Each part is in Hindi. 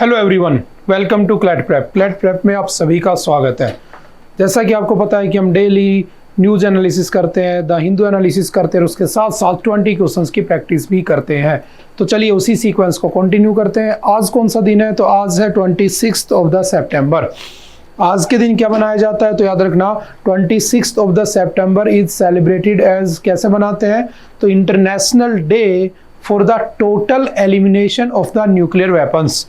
Hello everyone, welcome to CLAT prep. CLAT prep में आप सभी का स्वागत है। जैसा कि आपको पता है कि हम डेली न्यूज़ एनालिसिस करते हैं, द हिंदू एनालिसिस करते हैं, उसके साथ साथ 20 क्वेश्चंस की प्रैक्टिस भी करते हैं। तो चलिए उसी सीक्वेंस को कंटिन्यू करते हैं। आज कौन सा दिन है? तो आज है 26 ऑफ द सितंबर। आज के दिन क्या बनाया जाता है? तो याद रखना 26 of the September is celebrated as, कैसे बनाते हैं? तो international day for the total elimination of the nuclear weapons.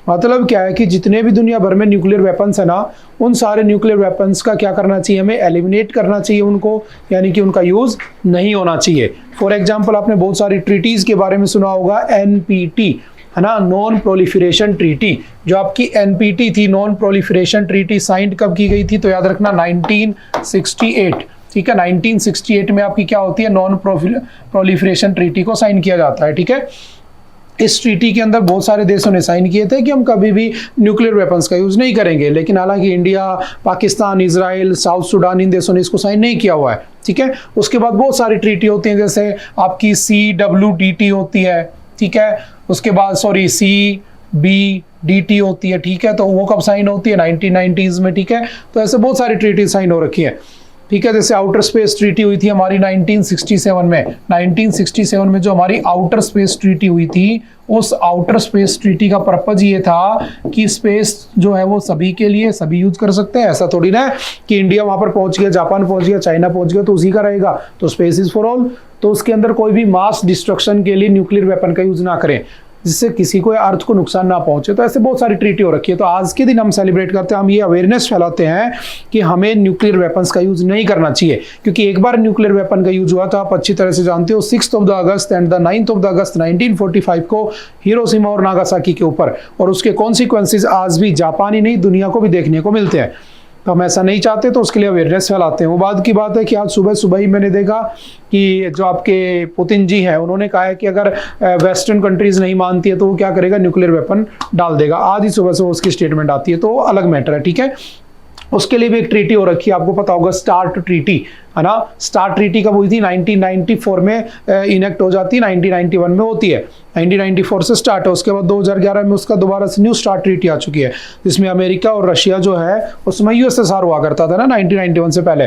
मतलब क्या है कि जितने भी दुनिया भर में न्यूक्लियर वेपन्स है ना, उन सारे न्यूक्लियर वेपन्स का क्या करना चाहिए? हमें एलिमिनेट करना चाहिए उनको, यानी कि उनका यूज नहीं होना चाहिए। फॉर एग्जांपल आपने बहुत सारी ट्रीटीज के बारे में सुना होगा, एनपीटी है ना, नॉन प्रोलिफरेशन ट्रीटी। जो आपकी एनपीटी थी, नॉन प्रोलिफरेशन ट्रीटी, साइन कब की गई थी? तो याद रखना 1968। ठीक है, 1968 में आपकी क्या होती है? नॉन प्रोलिफरेशन ट्रीटी को साइन किया जाता है। ठीक है, इस ट्रीटी के अंदर बहुत सारे देशों ने साइन किए थे कि हम कभी भी न्यूक्लियर वेपन्स का यूज नहीं करेंगे, लेकिन हालांकि India, Pakistan, Israel, South Sudan, इन देशों ने इसको साइन नहीं किया हुआ है। ठीक है, उसके बाद बहुत सारी ट्रीटी होती हैं, जैसे आपकी CWDT होती है। ठीक है, उसके बाद CBDT होती है। ठीक है, तो वो कब साइन होती है? 1990s में। ठीक है, तो ऐसे बहुत सारी ट्रीटी साइन हो रखी है। ठीक है, जैसे आउटर स्पेस ट्रीटी हुई थी हमारी 1967 में। 1967 में जो हमारी आउटर स्पेस ट्रीटी हुई थी, उस आउटर स्पेस ट्रीटी का पर्पज ये था कि स्पेस जो है वो सभी के लिए, सभी यूज कर सकते हैं। ऐसा थोड़ी ना कि इंडिया वहां पर पहुंच गया, जापान पहुंच गया, चाइना पहुंच गया तो उसी का रहेगा। तो स्पेस इज फॉर ऑल। तो उसके अंदर कोई भी मास डिस्ट्रक्शन के लिए न्यूक्लियर वेपन का यूज ना करें, जिससे किसी को अर्थ को नुकसान ना पहुंचे। तो ऐसे बहुत सारी ट्रीटी हो रखी है। तो आज के दिन हम सेलिब्रेट करते हैं, हम ये अवेयरनेस फैलाते हैं कि हमें न्यूक्लियर वेपन्स का यूज नहीं करना चाहिए, क्योंकि एक बार न्यूक्लियर वेपन का यूज हुआ था, आप अच्छी तरह से जानते हो, 6 of the August and the 9 of the August 1945 को हिरोशिमा और नागासाकी के ऊपर, और उसके कॉन्सिक्वेंसेज आज भी जापान ही नहीं दुनिया को भी देखने को मिलते हैं। तो हम ऐसा नहीं चाहते, तो उसके लिए अवेयरनेस फैलाते हैं। वो बात की बात है कि आज सुबह सुबह ही मैंने देखा कि जो आपके पुतिन जी हैं, उन्होंने कहा है कि अगर वेस्टर्न कंट्रीज नहीं मानती है तो वो क्या करेगा? न्यूक्लियर वेपन डाल देगा। आज ही सुबह से उसकी स्टेटमेंट आती है, तो वो अलग मैटर है। ठीक है, उसके लिए भी एक ट्रीटी हो रखी है, आपको पता होगा, स्टार्ट ट्रीटी है ना। स्टार्ट ट्रीटी कब हुई थी? 1994 में इनेक्ट हो जाती है, 1991 में होती है। 1994 से स्टार्ट है, उसके बाद 2011 में उसका दोबारा से न्यू स्टार्ट ट्रीटी आ चुकी है, जिसमें अमेरिका और रशिया जो है, उसमें USSR हुआ करता था ना 1991 से पहले।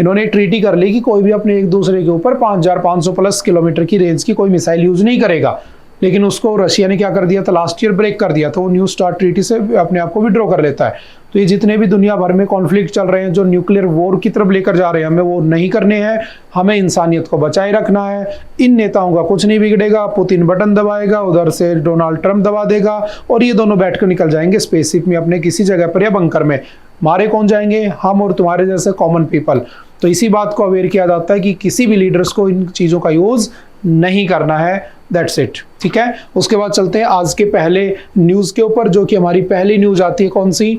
इन्होंने ट्रीटी कर ली कि कोई भी अपने एक दूसरे के ऊपर 5500 प्लस किलोमीटर की रेंज की कोई मिसाइल यूज नहीं करेगा। लेकिन उसको रशिया ने क्या कर दिया था? लास्ट ईयर ब्रेक कर दिया था। वो न्यू स्टार्ट ट्रीटी से अपने आप को विड्रॉ कर लेता है। तो ये जितने भी दुनिया भर में कॉन्फ्लिक्ट चल रहे हैं, जो न्यूक्लियर वॉर की तरफ लेकर जा रहे हैं, हमें वो नहीं करने हैं। हमें इंसानियत को बचाए रखना है। इन नेताओं का कुछ नहीं बिगड़ेगा। पुतिन बटन दबाएगा, उधर से डोनाल्ड ट्रंप दबा देगा, और ये दोनों बैठकर निकल जाएंगे स्पेसशिप में अपने किसी जगह पर या बंकर में। मारे कौन जाएंगे? हम और तुम्हारे जैसे कॉमन पीपल। तो इसी बात को अवेयर किया जाता है कि किसी भी लीडर्स को इन चीज़ों का यूज नहीं करना है। That's it. ठीक है, उसके बाद चलते हैं आज के पहले न्यूज़ के ऊपर, जो कि हमारी पहली न्यूज़ आती है कौन सी?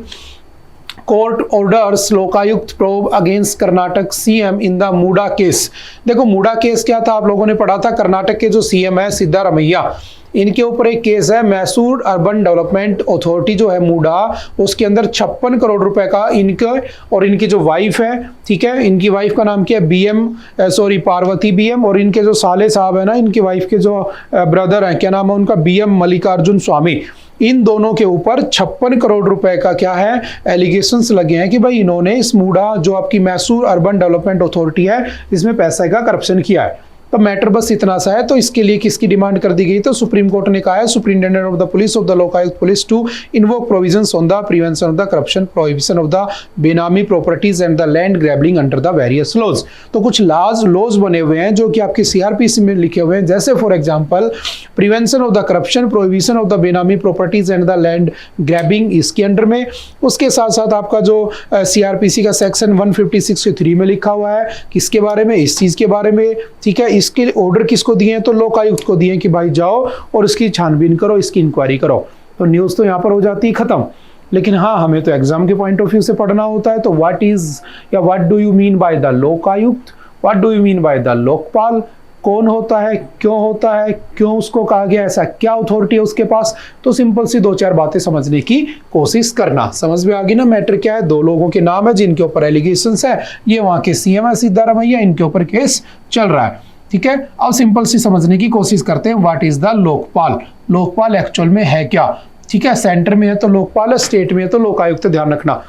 Court orders Lokayukta probe against Karnataka CM in the MUDA case. देखो, मूडा केस क्या था? आप लोगों ने पढ़ा था, कर्नाटक के जो CM है सिद्धारमैया, इनके ऊपर एक केस है। मैसूर अर्बन डेवलपमेंट अथॉरिटी जो है मूडा, उसके अंदर 56 करोड़ रुपए का इनका और इनकी जो वाइफ है, ठीक है, इनकी वाइफ का नाम क्या है? पार्वती BM, और इनके जो साले साहब है ना, इनकी वाइफ के जो ब्रदर हैं, क्या नाम है उनका? BM मल्लिकार्जुन स्वामी। इन दोनों के ऊपर 56 करोड़ रुपए का क्या है? एलिगेशंस लगे हैं कि भाई इन्होंने इस मूडा, जो आपकी मैसूर अर्बन डेवलपमेंट अथॉरिटी है, इसमें पैसे का करप्शन किया है। तो मैटर बस इतना सा है। तो इसके लिए किसकी डिमांड कर दी गई? तो सुप्रीम कोर्ट ने कहा है superintendent of the police of the Lokayukta police to invoke provisions on the prevention of the corruption, prohibition of the benami properties and the land grabbling under the various laws. तो कुछ लॉज बने हुए हैं जो कि आपके CRPC में लिखे हुए हैं, जैसे for example prevention of the corruption, prohibition of the benami properties and the land grabbing, इसके अंडर में। उसके साथ साथ आपका जो CRPC का सेक्शन 156(3) में लिखा हुआ है, किसके बारे में? इस चीज के बारे में। ठीक है, इसके ऑर्डर किसको दिए हैं? तो लोकायुक्त को दिए हैं कि भाई जाओ और इसकी छानबीन करो, इसकी इंक्वायरी करो। तो न्यूज़ तो यहाँ पर हो जाती है खत्म। लेकिन हाँ, हमें तो एग्जाम के पॉइंट ऑफ व्यू से पढ़ना होता है। तो what do you mean by the Lokayukta? What do you mean by the Lokpal? कौन होता है? क्यों होता है? क्यों उसको कहा गया? ऐसा क्या अथॉरिटी है उसके पास? तो सिंपल सी 2-4 बातें समझने की कोशिश करना। समझ में आ गई ना मैटर क्या है? 2 लोगों के नाम है जिनके ऊपर एलिगेशंस है। ये वहां के CM है सिद्धारमैया, इनके ऊपर केस चल रहा है। ठीक है, अब सिंपल सी समझने की कोशिश करते हैं। What is the Lokpal? Lokpal actual में है क्या? ठीक है, सेंटर में है तो लोकपाल, स्टेट में है तो लोकायुक्त, ध्यान रखना।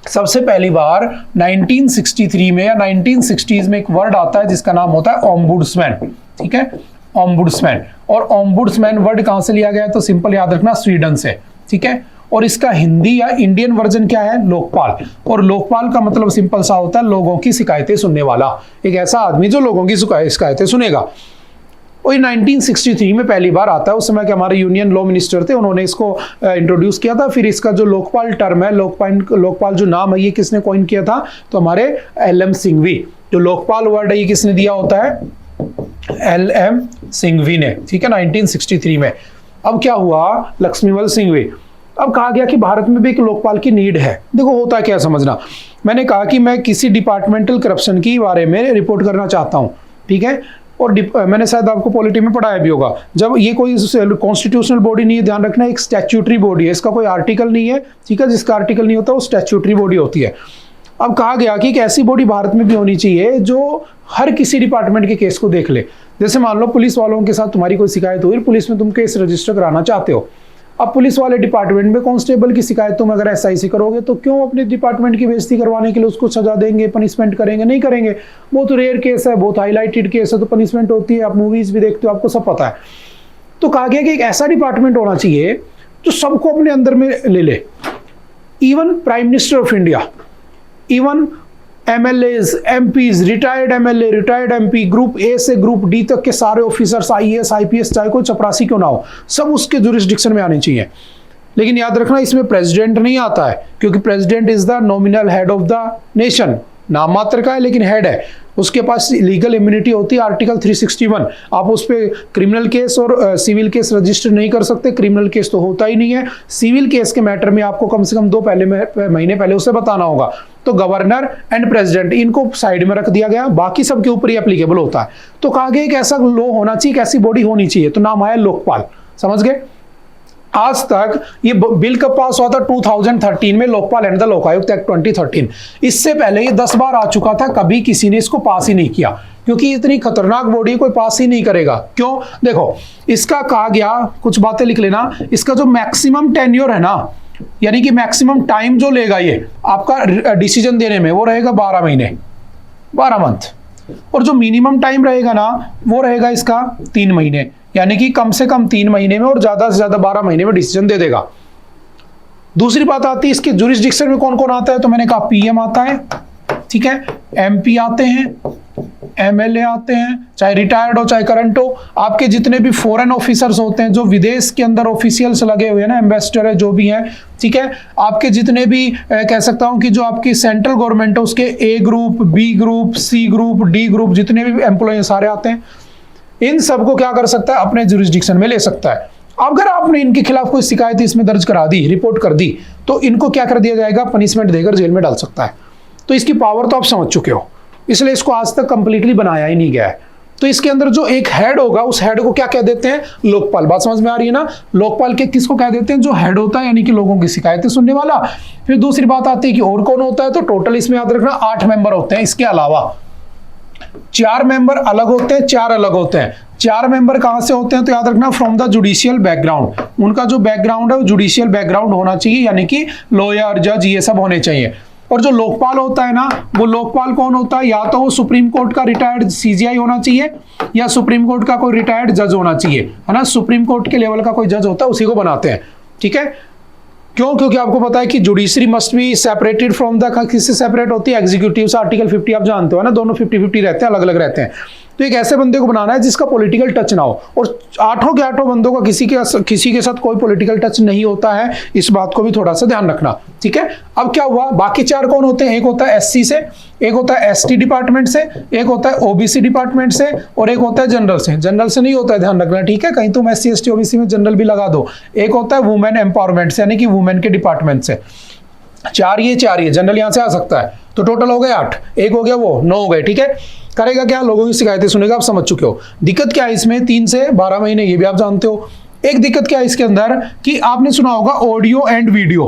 सबसे पहली बार 1963 में या 1960s में एक वर्ड आता है जिसका नाम होता है ओम्बुड्समैन, ठीक है, ओम्बुड्समैन। और ओम्बुड्समैन वर्ड कहां से लिया गया है तो सिंपल याद रखना, स्वीडन से, ठीक है। और इसका हिंदी या इंडियन वर्जन क्या है, लोकपाल। और लोकपाल का मतलब सिंपल सा होता है लोगों की शिकायतें सुनने वाला, एक ऐसा आदमी जो लोगों की शिकायतें सुनेगा। और 1963 में पहली बार आता है, उस समय के हमारे यूनियन लॉ मिनिस्टर थे, उन्होंने इसको इंट्रोड्यूस किया था। फिर इसका जो लोकपाल टर्म है, लोकपाल जो नाम है, ये किसने कॉइन किया था तो हमारे एल.एम. सिंघवी। जो लोकपाल वर्ड है ये किसने दिया होता है, एल.एम. सिंघवी ने, ठीक है, 1963 में। अब क्या हुआ, लक्ष्मीवल सिंघवी। अब कहा गया कि भारत में भी एक लोकपाल की नीड है। देखो होता है क्या समझना, मैंने कहा कि मैं किसी डिपार्टमेंटल करप्शन के बारे में रिपोर्ट करना चाहता हूँ, ठीक है। और मैंने शायद आपको पॉलिटी में पढ़ाया भी होगा, जब ये कोई कॉन्स्टिट्यूशनल बॉडी नहीं है, ध्यान रखना, एक स्टैट्यूटरी बॉडी है, इसका कोई आर्टिकल नहीं है, ठीक है, जिसका आर्टिकल नहीं होता वो स्टैट्यूटरी बॉडी होती है। अब कहा गया कि एक ऐसी बॉडी भारत में भी होनी चाहिए जो हर किसी डिपार्टमेंट के केस को देख ले। जैसे मान लो पुलिस वालों के साथ तुम्हारी कोई शिकायत हुई, पुलिस में तुम केस रजिस्टर कराना चाहते हो। अब पुलिस वाले डिपार्टमेंट में कांस्टेबल की शिकायत तुम अगर एसआईसी करोगे तो क्यों अपने डिपार्टमेंट की बेइज्जती करवाने के लिए उसको सजा देंगे, पनिशमेंट करेंगे, नहीं करेंगे। बहुत रेयर केस है, बहुत हाईलाइटेड केस है तो पनिशमेंट होती है, आप मूवीज भी देखते हो, आपको सब पता है। तो कहा गया कि एक ऐसा डिपार्टमेंट होना चाहिए जो सबको अपने अंदर में ले ले, even prime minister of India, even MLAs, MPs, retired MLA, retired MP, group A से ग्रुप डी तक के सारे ऑफिसर्स, IAS, IPS, चाहे कोई चपरासी क्यों ना हो, सब उसके जुरिस्डिक्शन में आने चाहिए। लेकिन याद रखना इसमें प्रेसिडेंट नहीं आता है, क्योंकि president is the nominal head of the nation, नाम मात्र का है लेकिन हेड है। उसके पास लीगल इम्यूनिटी होती है, आर्टिकल 361। आप उस पर क्रिमिनल केस और सिविल केस रजिस्टर नहीं कर सकते, क्रिमिनल केस तो होता ही नहीं है। सिविल केस के मैटर में आपको कम से कम 2 महीने पहले उसे बताना होगा। तो गवर्नर एंड प्रेसिडेंट इनको साइड में रख दिया गया, बाकी सबके ऊपर ही एप्लीकेबल होता है। तो कहा गया एक ऐसा लॉ होना चाहिए, एक ऐसी बॉडी होनी चाहिए, तो नाम आया लोकपाल। समझ गए। आज तक ये बिल कब पास हुआ था, 2013 में, Lokpal and the Lokayukta act 2013। इससे पहले ये 10 बार आ चुका था, कभी किसी ने इसको पास ही नहीं किया, क्योंकि इतनी खतरनाक बॉडी कोई पास ही नहीं करेगा। क्यों, देखो इसका कहा गया, कुछ बातें लिख लेना, इसका जो मैक्सिमम टेन्योर है ना, यानी कि मैक्सिमम टाइम जो लेगा ये आपका डिसीजन देने में, वो रहेगा 12 महीने, 12 मंथ। और जो मिनिमम टाइम रहेगा ना, वो रहेगा इसका 3 महीने, यानी कि कम से कम 3 महीने में और ज्यादा से ज्यादा 12 महीने में डिसीजन दे देगा। दूसरी बात आती है इसके जुरिस्डिक्शन में कौन कौन आता है, तो मैंने कहा पीएम आता है, ठीक है, एमपी आते हैं, एमएलए आते हैं, चाहे रिटायर्ड हो चाहे करंट हो। आपके जितने भी फॉरेन ऑफिसर्स होते हैं, जो विदेश के अंदर ऑफिशियल्स लगे हुए हैं ना, एम्बेसडर है, जो भी हैं, ठीक है। आपके जितने भी कह सकता हूं कि जो आपकी सेंट्रल गवर्नमेंट है उसके A group, B group, C group, D group, जितने भी एम्प्लॉय सारे आते हैं, इन सबको क्या कर सकता है, अपने जुरिस्डिक्शन में ले सकता है। अगर आपने इनके खिलाफ कोई शिकायत इसमें दर्ज करा दी, रिपोर्ट कर दी, तो इनको क्या कर दिया जाएगा, पनिशमेंट देकर जेल में डाल सकता है। तो इसकी पावर तो आप समझ चुके हो, इसलिए इसको आज तक कंप्लीटली बनाया ही नहीं गया है। तो इसके अंदर जो एक हेड होगा, उस हेड को क्या कह देते हैं, लोकपाल। बात समझ में आ रही है ना। लोकपाल के किसको कह देते हैं, जो हेड होता है, यानी कि लोगों की शिकायतें सुनने वाला। फिर दूसरी बात आती है कि और कौन होता है, तो टोटल इसमें याद रखना 8 मेंबर होते हैं। इसके अलावा 4 मेंबर अलग होते हैं, 4 अलग होते हैं। 4 मेंबर कहां से होते हैं, तो याद रखना फ्रॉम द जुडिशियल बैकग्राउंड। उनका जो बैकग्राउंड है वो जुडिशियल बैकग्राउंड होना चाहिए, यानी कि लॉयर, जज, ये सब होने चाहिए। और जो लोकपाल होता है ना, वो लोकपाल कौन होता है, या तो वो सुप्रीम कोर्ट का रिटायर्ड सीजीआई होना चाहिए, या सुप्रीम कोर्ट का कोई रिटायर्ड जज होना चाहिए, है ना। सुप्रीम कोर्ट के लेवल का कोई जज होता है, उसी को बनाते हैं, ठीक है। क्यों, क्योंकि आपको पता है कि judiciary must be separated from the, किससे सेपरेट होती है, एग्जीक्यूटिव से। आर्टिकल 50 आप जानते हो ना, दोनों 50-50 रहते हैं, अलग अलग रहते हैं। तो एक ऐसे बंदे को बनाना है जिसका पॉलिटिकल टच ना हो, और 8 के 8 बंदों का किसी के साथ कोई पॉलिटिकल टच नहीं होता है। इस बात को भी थोड़ा सा ध्यान रखना, ठीक है। अब क्या हुआ, बाकी 4 कौन होते हैं, एक होता है एससी से, एक होता है एसटी डिपार्टमेंट से, एक होता है ओबीसी डिपार्टमेंट से, और एक होता है जनरल से। जनरल से नहीं होता है, ध्यान रखना, ठीक है, कहीं तुम एससी एसटी ओबीसी में जनरल भी लगा दो। एक होता है वुमेन एम्पावरमेंट से, यानी कि वुमेन के डिपार्टमेंट से। 4 ये जनरल यहां से आ सकता है, तो टोटल हो गए 8, एक हो गया वो 9 हो गए, ठीक है। करेगा क्या, लोगों की शिकायतें सुनेगा, आप समझ चुके हो। दिक्कत क्या है इसमें, 3 से 12 महीने, ये भी आप जानते हो। एक दिक्कत क्या है इसके अंदर, कि आपने सुना होगा ऑडियो एंड वीडियो।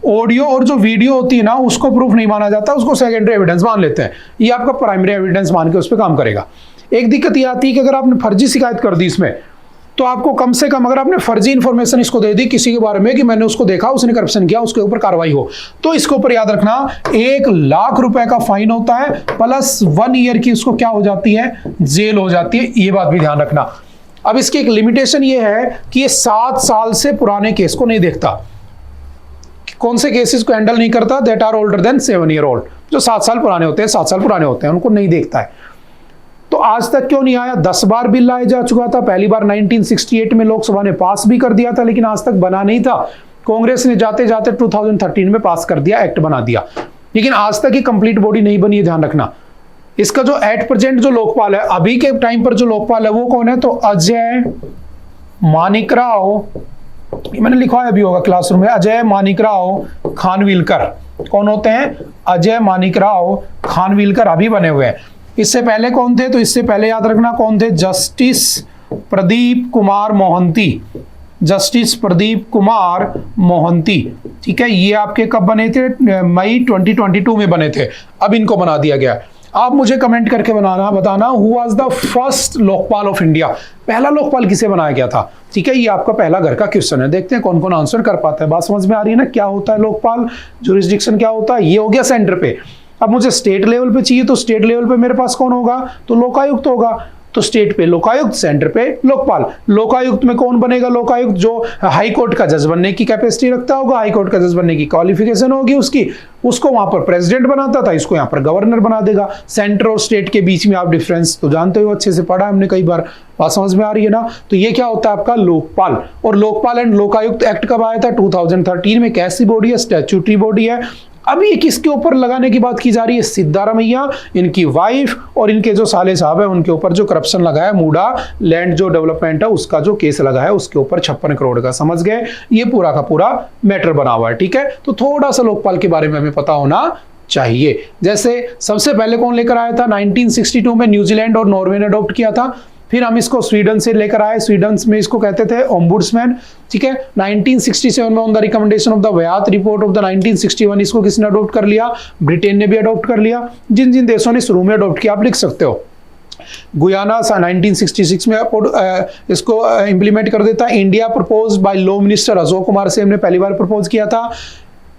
ऑडियो और जो वीडियो होती है ना, उसको प्रूफ नहीं माना जाता, उसको सेकेंडरी एविडेंस मान लेते हैं। ये आपका प्राइमरी एविडेंस मान के उस पर काम करेगा। एक दिक्कत ये आती है कि अगर आपने फर्जी शिकायत कर दी इसमें, तो आपको कम से कम अगर आपने फर्जी इंफॉर्मेशन इसको दे दी किसी के बारे में कि मैंने उसको देखा, उसने करप्शन किया, उसके ऊपर कार्रवाई हो, तो इसके ऊपर याद रखना 1 लाख रुपए का फाइन होता है प्लस 1 ईयर की उसको क्या हो जाती है, जेल हो जाती है। ये बात भी ध्यान रखना। अब इसकी एक लिमिटेशन ये है कि ये 7 साल से पुराने केस को नहीं देखता। कौन से केसेस को हैंडल नहीं करता? That are older than 7 year old, जो 7 साल पुराने होते हैं, 7 साल पुराने होते हैं, उनको नहीं देखता है। तो आज तक क्यों नहीं आया? 10 बार बिल लाया जा चुका था। पहली बार 1968 में लोकसभा ने पास भी कर दिया था, लेकिन आज तक बना नहीं था। कांग्रेस ने जाते जाते 2013 में पास कर दिया, एक्ट बना दिया, लेकिन आज तक ये कंप्लीट बॉडी नहीं बनी है, ध्यान रखना। इसका जो एट प्रेजेंट जो लोकपाल है, अभी के टाइम पर जो लोकपाल है वो कौन है? तो अजय मानिकराव, मैंने लिखवाया भी होगा क्लासरूम में, अजय मानिकराव खानविलकर। कौन होते हैं? अजय मानिकराव खानविलकर अभी बने हुए हैं। इससे पहले कौन थे? तो इससे पहले याद रखना कौन थे? Justice Pradeep Kumar Mohanty, justice Pradeep Kumar Mohanty. ठीक है, ये आपके कब बने थे? मई 2022 में बने थे। अब इनको बना दिया गया। आप मुझे कमेंट करके बताना who was the first Lokpal of India. पहला लोकपाल किसे बनाया गया था? ठीक है, ये आपका पहला घर का क्वेश्चन है। देखते हैं कौन कौन आंसर कर पाता है। बात समझ में आ रही है ना? क्या होता है लोकपाल, जुरिस्डिक्शन क्या होता है? ये हो गया सेंटर पे। अब मुझे स्टेट लेवल पे चाहिए, तो स्टेट लेवल पे मेरे पास कौन होगा? तो लोकायुक्त होगा। तो स्टेट पे लोकायुक्त, सेंटर पे लोकपाल। लोकायुक्त में कौन बनेगा? लोकायुक्त जो हाई कोर्ट का जज बनने की कैपेसिटी रखता होगा, हाई कोर्ट का जज बनने की क्वालिफिकेशन होगी उसकी, उसको वहां पर प्रेसिडेंट बनाता था, इसको यहाँ पर गवर्नर बना देगा। सेंटर और स्टेट के बीच में आप डिफरेंस तो जानते हो, अच्छे से पढ़ा हमने कई बार। बात समझ में आ रही है ना? तो ये क्या होता है आपका लोकपाल। और लोकपाल एंड लोकायुक्त एक्ट कब आया था? 2013 में। कैसी बॉडी है? स्टैट्यूटरी बॉडी है। अब ये किसके ऊपर लगाने की बात की जा रही है? सिद्धारमैया, इनकी वाइफ और इनके जो साले साहब है उनके ऊपर जो करप्शन लगा है, मूडा लैंड जो डेवलपमेंट है उसका जो केस लगा है उसके ऊपर 56 करोड़ का। समझ गए? ये पूरा का पूरा मैटर बना हुआ है। ठीक है, तो थोड़ा सा लोकपाल के बारे में हमें पता होना चाहिए। जैसे सबसे पहले कौन लेकर आया था? 1962 में न्यूजीलैंड और नॉर्वे ने अडॉप्ट किया था। फिर हम इसको स्वीडन से लेकर आए। स्वीडन में इसको कहते थे ओम्बुड्समैन। ठीक है, 1967 में on the recommendation of the वयात रिपोर्ट ऑफ द 1961 इसको किसने अडॉप्ट कर लिया? ब्रिटेन ने भी अडॉप्ट कर लिया। जिन जिन देशों ने शुरू में अडॉप्ट किया आप लिख सकते हो। गुयाना 1966 में इसको इंप्लीमेंट कर देता है। India propose by law minister Ashok Kumar Sen ने पहली बार प्रपोज किया था।